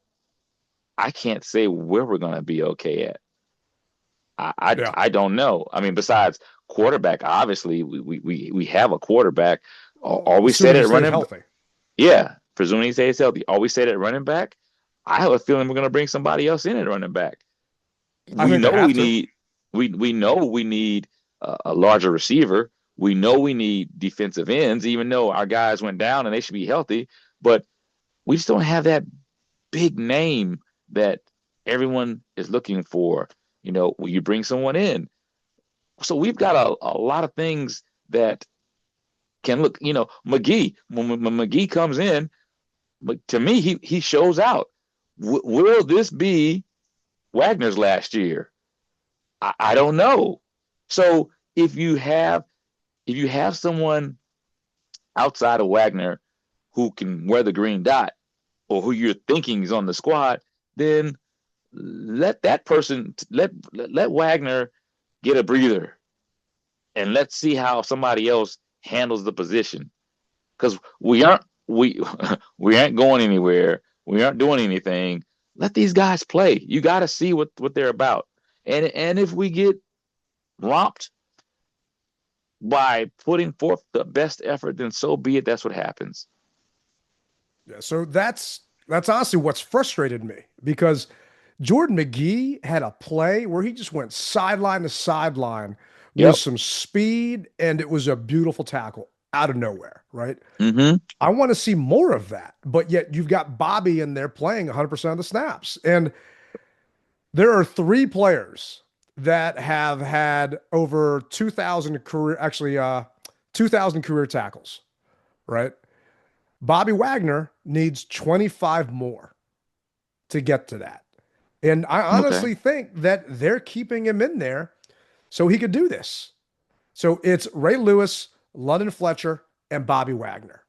I can't say where we're going to be okay at. I don't know. I mean, besides quarterback, obviously we have a quarterback. Are we set at running healthy? Yeah, presuming he stays healthy. Are we set at running back? I have a feeling we're going to bring somebody else in at running back. We know we need a larger receiver. We know we need defensive ends, even though our guys went down and they should be healthy. But we just don't have that big name that everyone is looking for. Will you bring someone in? So we've got a lot of things that can look. McGee. When McGee comes in, but to me, he shows out. Will this be Wagner's last year? I don't know. So if you have if you have someone outside of Wagner who can wear the green dot or who you're thinking is on the squad, then let that person let Wagner get a breather and let's see how somebody else handles the position. Because we we aren't going anywhere. We aren't doing anything. Let these guys play. You got to see what they're about. And if we get romped by putting forth the best effort, then so be it. That's what happens. Yeah, so that's honestly what's frustrated me, because Jordan McGee had a play where he just went sideline to sideline with Yep. some speed, and it was a beautiful tackle out of nowhere, right? Mm-hmm. I want to see more of that, but yet you've got Bobby in there playing 100% of the snaps. And there are three players that have had over 2,000 career, 2,000 career tackles, right? Bobby Wagner needs 25 more to get to that. And I Okay. honestly think that they're keeping him in there so he could do this. So it's Ray Lewis, London Fletcher, and Bobby Wagner.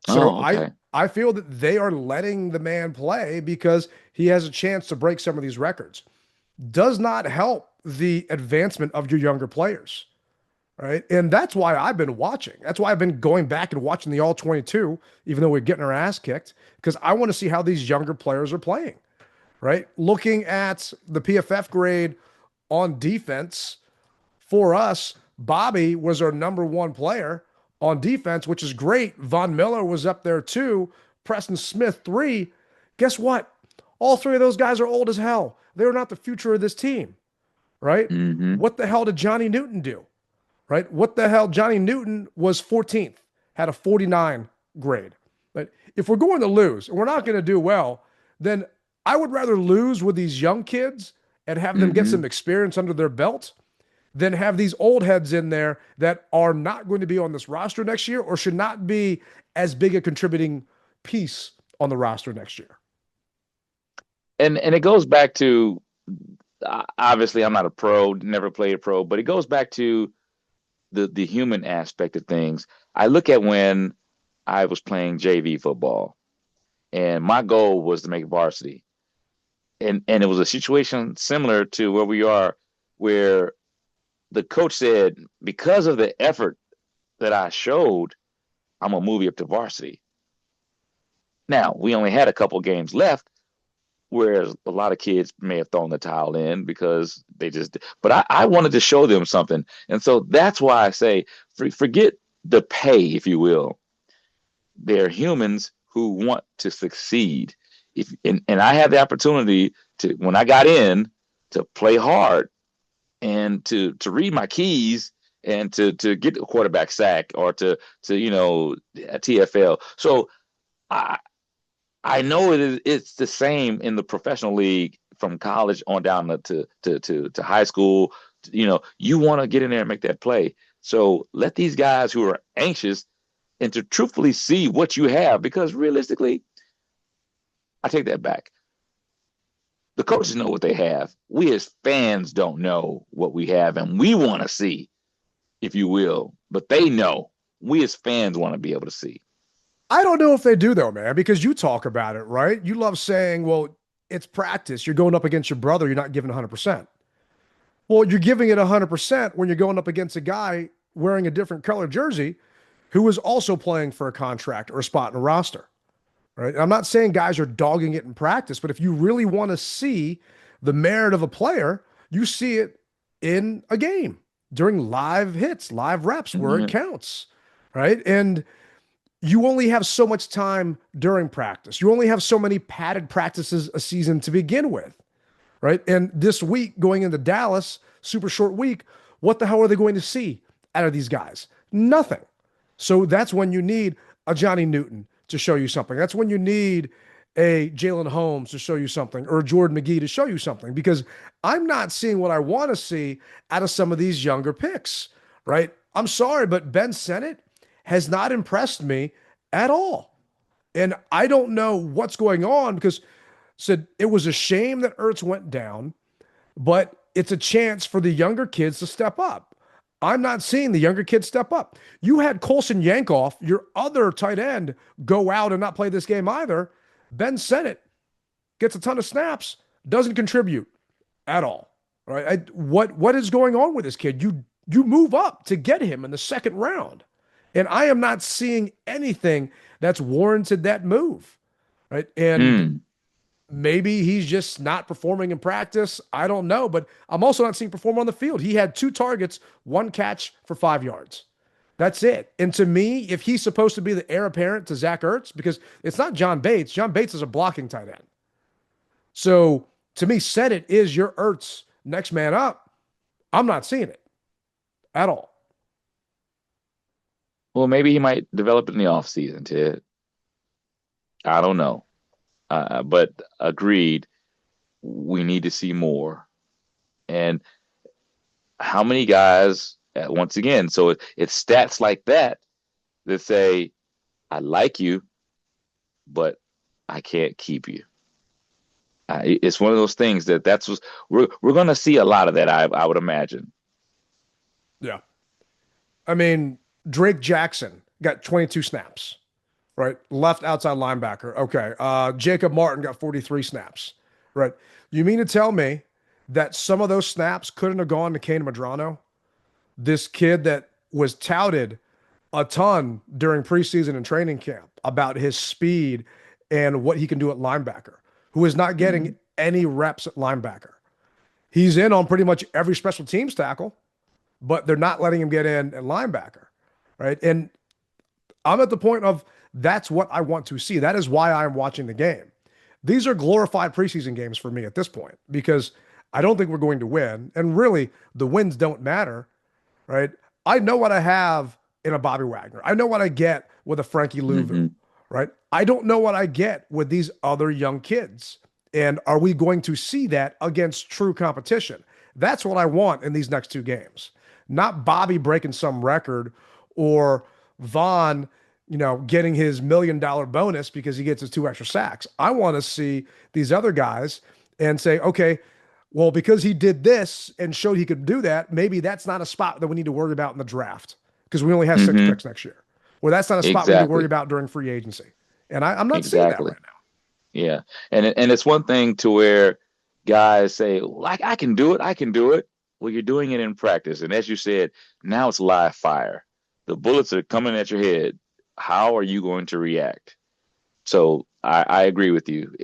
So Oh, I okay. I feel that they are letting the man play because he has a chance to break some of these records. Does not help the advancement of your younger players, right? And that's why I've been watching. That's why I've been going back and watching the all 22, even though we're getting our ass kicked, because I want to see how these younger players are playing, right? Looking at the PFF grade on defense for us, Bobby was our number one player on defense, which is great. Von Miller was up there too. Preston Smith, 3. Guess what? All 3 of those guys are old as hell. They're not the future of this team, right? Mm-hmm. What the hell did Johnny Newton do? Right? What the hell? Johnny Newton was 14th, had a 49 grade. But if we're going to lose and we're not going to do well, then I would rather lose with these young kids and have them get Mm-hmm. some experience under their belt than have these old heads in there that are not going to be on this roster next year or should not be as big a contributing piece on the roster next year. And it goes back to obviously I'm not a pro, never played a pro, but it goes back to the human aspect of things. I look at when I was playing JV football, and my goal was to make varsity, and it was a situation similar to where we are, where the coach said, because of the effort that I showed, I'm gonna move you up to varsity. Now we only had a couple games left, whereas a lot of kids may have thrown the towel in because they just, but I wanted to show them something. And so that's why I say, forget the pay, if you will. They're humans who want to succeed. And I had the opportunity to, when I got in, to play hard and to read my keys and to get a quarterback sack or to a TFL. So I I know it's the same in the professional league from college on down to high school. You want to get in there and make that play. So let these guys who are anxious and to truthfully see what you have, because realistically, I take that back. The coaches know what they have. We as fans don't know what we have, and we want to see, if you will, but they know. We as fans want to be able to see. I don't know if they do though, man, because you talk about it, right? You love saying, well, it's practice. You're going up against your brother. You're not giving 100%. Well, you're giving it 100% when you're going up against a guy wearing a different color jersey who is also playing for a contract or a spot in a roster, right? I'm not saying guys are dogging it in practice, but if you really want to see the merit of a player, you see it in a game during live hits, live reps where it Mm-hmm. counts, right? And you only have so much time during practice. You only have so many padded practices a season to begin with, right? And this week going into Dallas, super short week, what the hell are they going to see out of these guys? Nothing. So that's when you need a Johnny Newton to show you something. That's when you need a Jalen Holmes to show you something or a Jordan McGee to show you something, because I'm not seeing what I want to see out of some of these younger picks, right? I'm sorry, but Ben Sennett has not impressed me at all. And I don't know what's going on, because said it was a shame that Ertz went down, but it's a chance for the younger kids to step up. I'm not seeing the younger kids step up. You had Colson Yankoff, your other tight end, go out and not play this game either. Ben Sennett gets a ton of snaps, doesn't contribute at all. Right? What is going on with this kid? You move up to get him in the second round, and I am not seeing anything that's warranted that move. Right? And maybe he's just not performing in practice. I don't know, but I'm also not seeing perform on the field. He had 2 targets, 1 catch for 5 yards. That's it. And to me, if he's supposed to be the heir apparent to Zach Ertz, because it's not John Bates. John Bates is a blocking tight end. So to me, Sennett is your Ertz next man up. I'm not seeing it at all. Well, maybe he might develop in the offseason, Ted. I don't know. But agreed, we need to see more. And how many guys, once again, so it's stats like that say, I like you, but I can't keep you. It's one of those things that's what we're going to see a lot of that, I would imagine. Yeah. I mean, Drake Jackson got 22 snaps. Right, left outside linebacker. Okay, Jacob Martin got 43 snaps. Right, you mean to tell me that some of those snaps couldn't have gone to Kane Madrano, this kid that was touted a ton during preseason and training camp about his speed and what he can do at linebacker, who is not getting any reps at linebacker. He's in on pretty much every special teams tackle, but they're not letting him get in at linebacker. Right, and I'm at the point of, that's what I want to see. That is why I'm watching the game. These are glorified preseason games for me at this point, because I don't think we're going to win. And really, the wins don't matter, right? I know what I have in a Bobby Wagner. I know what I get with a Frankie Louvu, right? I don't know what I get with these other young kids. And are we going to see that against true competition? That's what I want in these next 2 games. Not Bobby breaking some record or Vaughn getting his $1 million bonus because he gets his 2 extra sacks. I want to see these other guys and say, okay, well, because he did this and showed he could do that, maybe that's not a spot that we need to worry about in the draft because we only have 6 picks next year. Well, that's not a spot we need to worry about during free agency. And I'm not seeing that right now. Yeah. And it's one thing to where guys say, well, I can do it. I can do it. Well, you're doing it in practice. And as you said, now it's live fire. The bullets are coming at your head. How are you going to react? So I agree with you.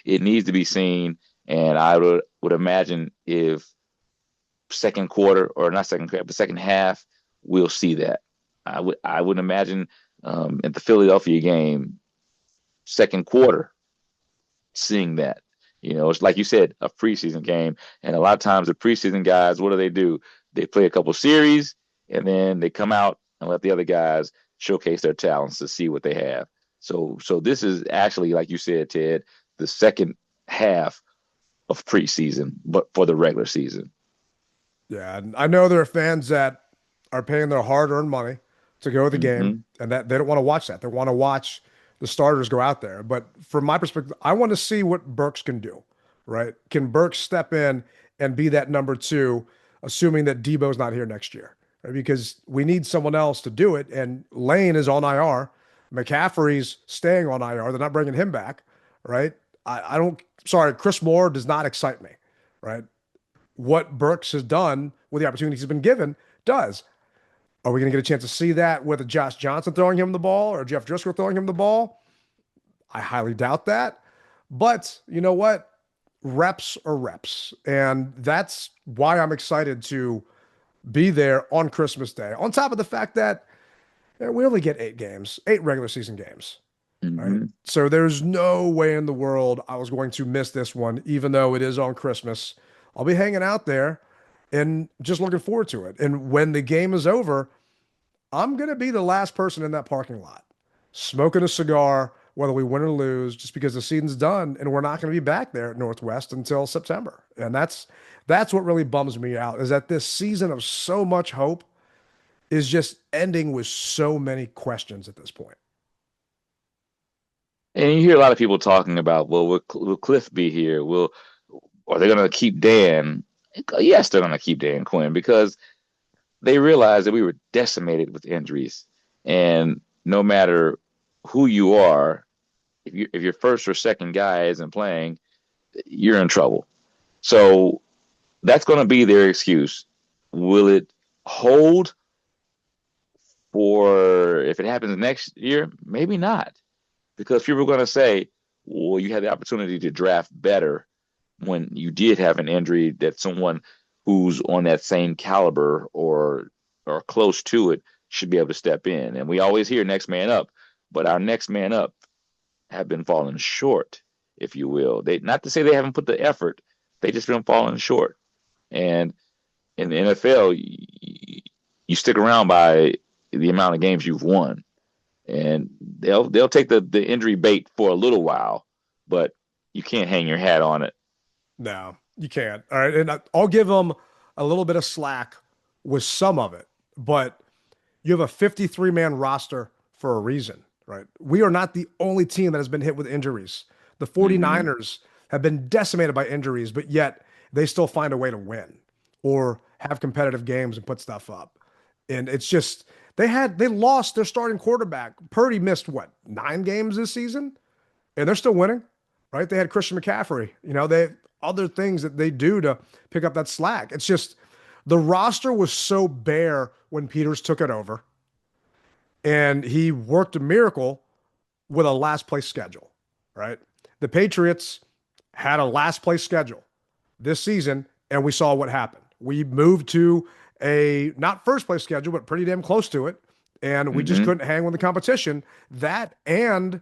It needs to be seen, and I would imagine if second quarter, or not second quarter, but second half, we'll see that. I would imagine at the Philadelphia game, second quarter, seeing that. It's like you said, a preseason game, and a lot of times the preseason guys, what do? They play a couple series, and then they come out and let the other guys showcase their talents to see what they have. So this is actually, like you said, Ted, the second half of preseason, but for the regular season. Yeah, and I know there are fans that are paying their hard-earned money to go to the game, and that they don't want to watch that. They want to watch the starters go out there. But from my perspective, I want to see what Burks can do, right? Can Burks step in and be that number 2, assuming that Debo's not here next year? Right? Because we need someone else to do it. And Lane is on IR. McCaffrey's staying on IR. They're not bringing him back, right? Chris Moore does not excite me, right? What Burks has done with the opportunities he's been given does. Are we going to get a chance to see that with Josh Johnson throwing him the ball or Jeff Driscoll throwing him the ball? I highly doubt that. But you know what? Reps are reps. And that's why I'm excited to be there on Christmas Day. On top of the fact that we only get 8 games, 8 regular season games. Right? So there's no way in the world I was going to miss this one, even though it is on Christmas. I'll be hanging out there and just looking forward to it. And when the game is over, I'm going to be the last person in that parking lot, smoking a cigar, whether we win or lose, just because the season's done and we're not going to be back there at Northwest until September. And that's what really bums me out, is that this season of so much hope is just ending with so many questions at this point. And you hear a lot of people talking about, well, will Cliff be here? Are they going to keep Dan? Yes, they're going to keep Dan Quinn, because they realized that we were decimated with injuries. And no matter who you are, if your first or second guy isn't playing, you're in trouble. So that's going to be their excuse. Will it hold for if it happens next year? Maybe not, because people are going to say, well, you had the opportunity to draft better when you did have an injury that someone who's on that same caliber or close to it should be able to step in. And we always hear next man up, but our next man up have been falling short, if you will. They, not to say they haven't put the effort, they just been falling short. And in the NFL, you stick around by the amount of games you've won, and they'll take the injury bait for a little while, but you can't hang your hat on it. No, you can't. All right, and I'll give them a little bit of slack with some of it, but you have a 53-man roster for a reason, right? We are not the only team that has been hit with injuries. The 49ers have been decimated by injuries, but yet they still find a way to win or have competitive games and put stuff up. And it's just they lost their starting quarterback. Purdy missed 9 games this season, and they're still winning, right? They had Christian McCaffrey. They other things that they do to pick up that slack. It's just the roster was so bare when Peters took it over, and he worked a miracle with a last place schedule, right? The Patriots had a last place schedule this season, and we saw what happened. We moved to a not first place schedule, but pretty damn close to it, and we just couldn't hang with the competition. That and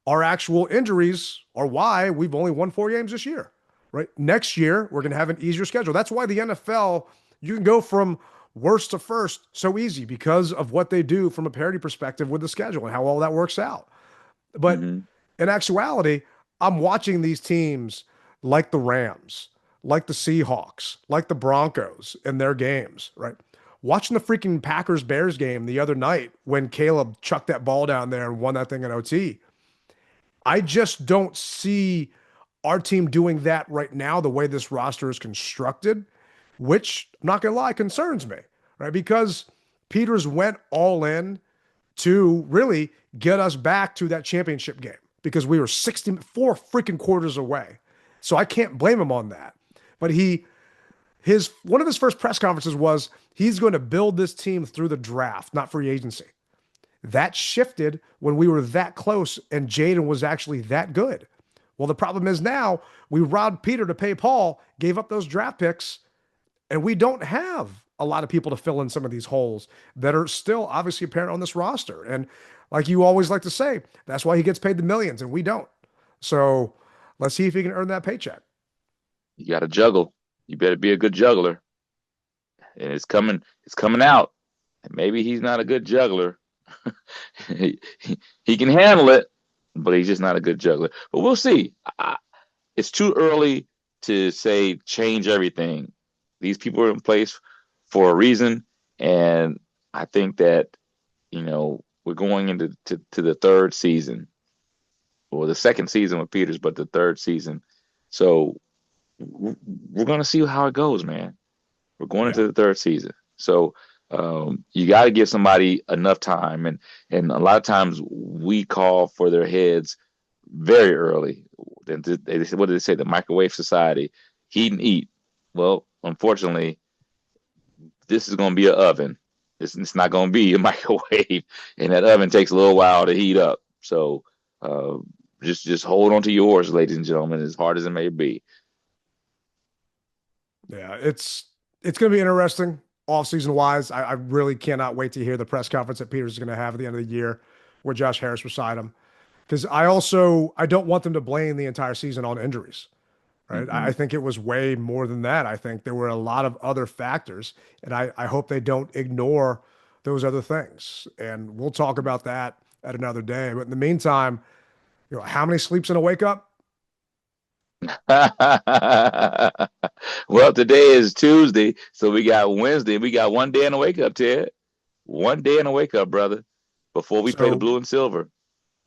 our actual injuries are why we've only won 4 games this year, right? Next year, we're going to have an easier schedule. That's why the NFL, you can go from worst to first so easy because of what they do from a parity perspective with the schedule and how all that works out. But in actuality, I'm watching these teams like the Rams, like the Seahawks, like the Broncos in their games, right? Watching the freaking Packers-Bears game the other night when Caleb chucked that ball down there and won that thing in OT. I just don't see our team doing that right now the way this roster is constructed, which, I'm not going to lie, concerns me, right? Because Peters went all in to really get us back to that championship game because we were 64 freaking quarters away. So I can't blame him on that. But one of his first press conferences was he's going to build this team through the draft, not free agency. That shifted when we were that close and Jaden was actually that good. Well, the problem is now we robbed Peter to pay Paul, gave up those draft picks, and we don't have a lot of people to fill in some of these holes that are still obviously apparent on this roster. And like you always like to say, that's why he gets paid the millions and we don't. So let's see if he can earn that paycheck. You got to juggle. You better be a good juggler. And it's coming out. And maybe he's not a good juggler. he can handle it, but he's just not a good juggler. But we'll see. It's too early to say change everything. These people are in place for a reason, and I think that we're going into the third season, or the second season with Peters, but the third season. So we're going to see how it goes, man. We're going into the third season, so you got to give somebody enough time, and a lot of times we call for their heads very early. What did they say? The microwave society, heat and eat. Well, unfortunately, this is going to be an oven. It's not going to be a microwave, and that oven takes a little while to heat up. So just hold on to yours, ladies and gentlemen, as hard as it may be. Yeah, it's going to be interesting off-season wise. I really cannot wait to hear the press conference that Peters is going to have at the end of the year where Josh Harris beside him. Because I don't want them to blame the entire season on injuries. Right. I think it was way more than that. I think there were a lot of other factors, and I hope they don't ignore those other things. And we'll talk about that at another day. But in the meantime, how many sleeps in a wake up? Well, today is Tuesday, so we got Wednesday. We got 1 day in a wake up, Ted. 1 day in a wake up, brother, before we play the blue and silver.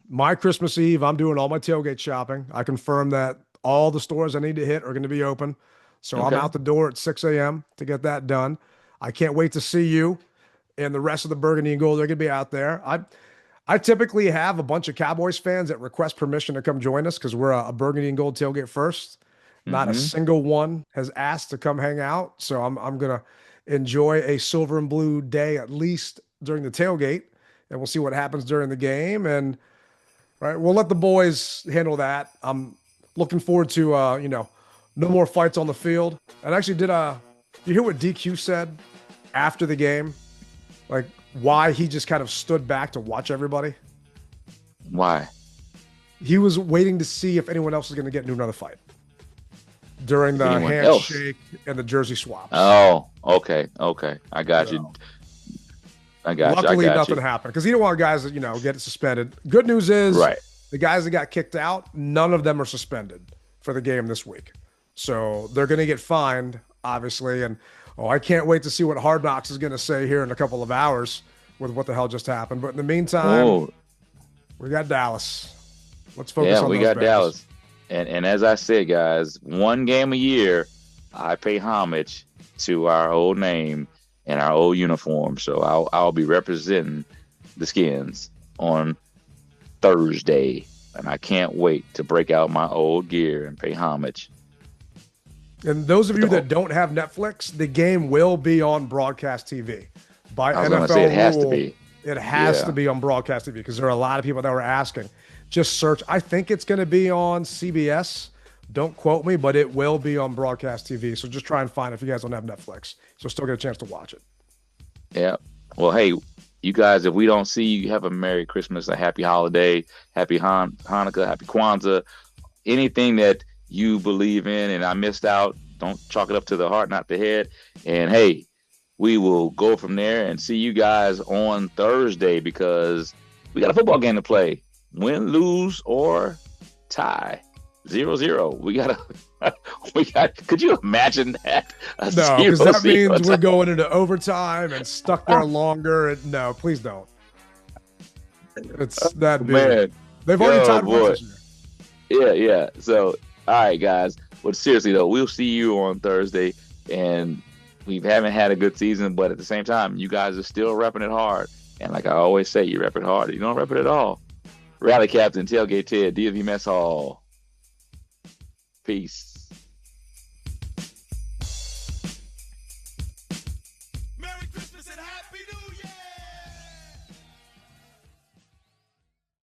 My Christmas Eve, I'm doing all my tailgate shopping. I confirm that all the stores I need to hit are going to be open. So I'm out the door at 6 a.m. to get that done. I can't wait to see you and the rest of the Burgundy and Gold. They're going to be out there. I typically have a bunch of Cowboys fans that request permission to come join us because we're a Burgundy and Gold tailgate first. Not a single one has asked to come hang out. So I'm going to enjoy a silver and blue day at least during the tailgate, and we'll see what happens during the game. And right, we'll let the boys handle that. I'm looking forward to no more fights on the field. And actually, did you hear what DQ said after the game? Like why he just kind of stood back to watch everybody? Why? He was waiting to see if anyone else was going to get into another fight during the handshake and the jersey swaps. Oh, okay. I got you. Luckily, nothing happened because he didn't want guys that get suspended. Good news is, the guys that got kicked out, none of them are suspended for the game this week, so they're going to get fined, obviously. And I can't wait to see what Hard Knocks is going to say here in a couple of hours with what the hell just happened. But in the meantime, we got Dallas. Let's focus on those. Yeah, we got Dallas. And as I said, guys, one game a year, I pay homage to our old name and our old uniform. So I'll be representing the Skins on Thursday, and I can't wait to break out my old gear and pay homage. And those of you that don't have Netflix, the game will be on broadcast TV. By NFL rule, it has to be. It has to be on broadcast TV because there are a lot of people that were asking. Just search. I think it's going to be on CBS. Don't quote me, but it will be on broadcast TV. So just try and find it if you guys don't have Netflix. So still get a chance to watch it. Yeah. Well, hey, you guys, if we don't see you, have a Merry Christmas, a Happy Holiday, Happy Hanukkah, Happy Kwanzaa, anything that you believe in and I missed out, don't chalk it up to the heart, not the head. And hey, we will go from there and see you guys on Thursday because we got a football game to play. Win, lose, or tie. 0-0. We got. Could you imagine that? No, because that means we're going into overtime and stuck there longer. And no, please don't. It's that big. Man. They've already tied once this year. Yeah. So, all right, guys. But seriously though, we'll see you on Thursday. And we haven't had a good season, but at the same time, you guys are still repping it hard. And like I always say, you rep it hard. You don't rep it at all. Rally Captain, Tailgate Ted, DFV Mess Hall. Peace.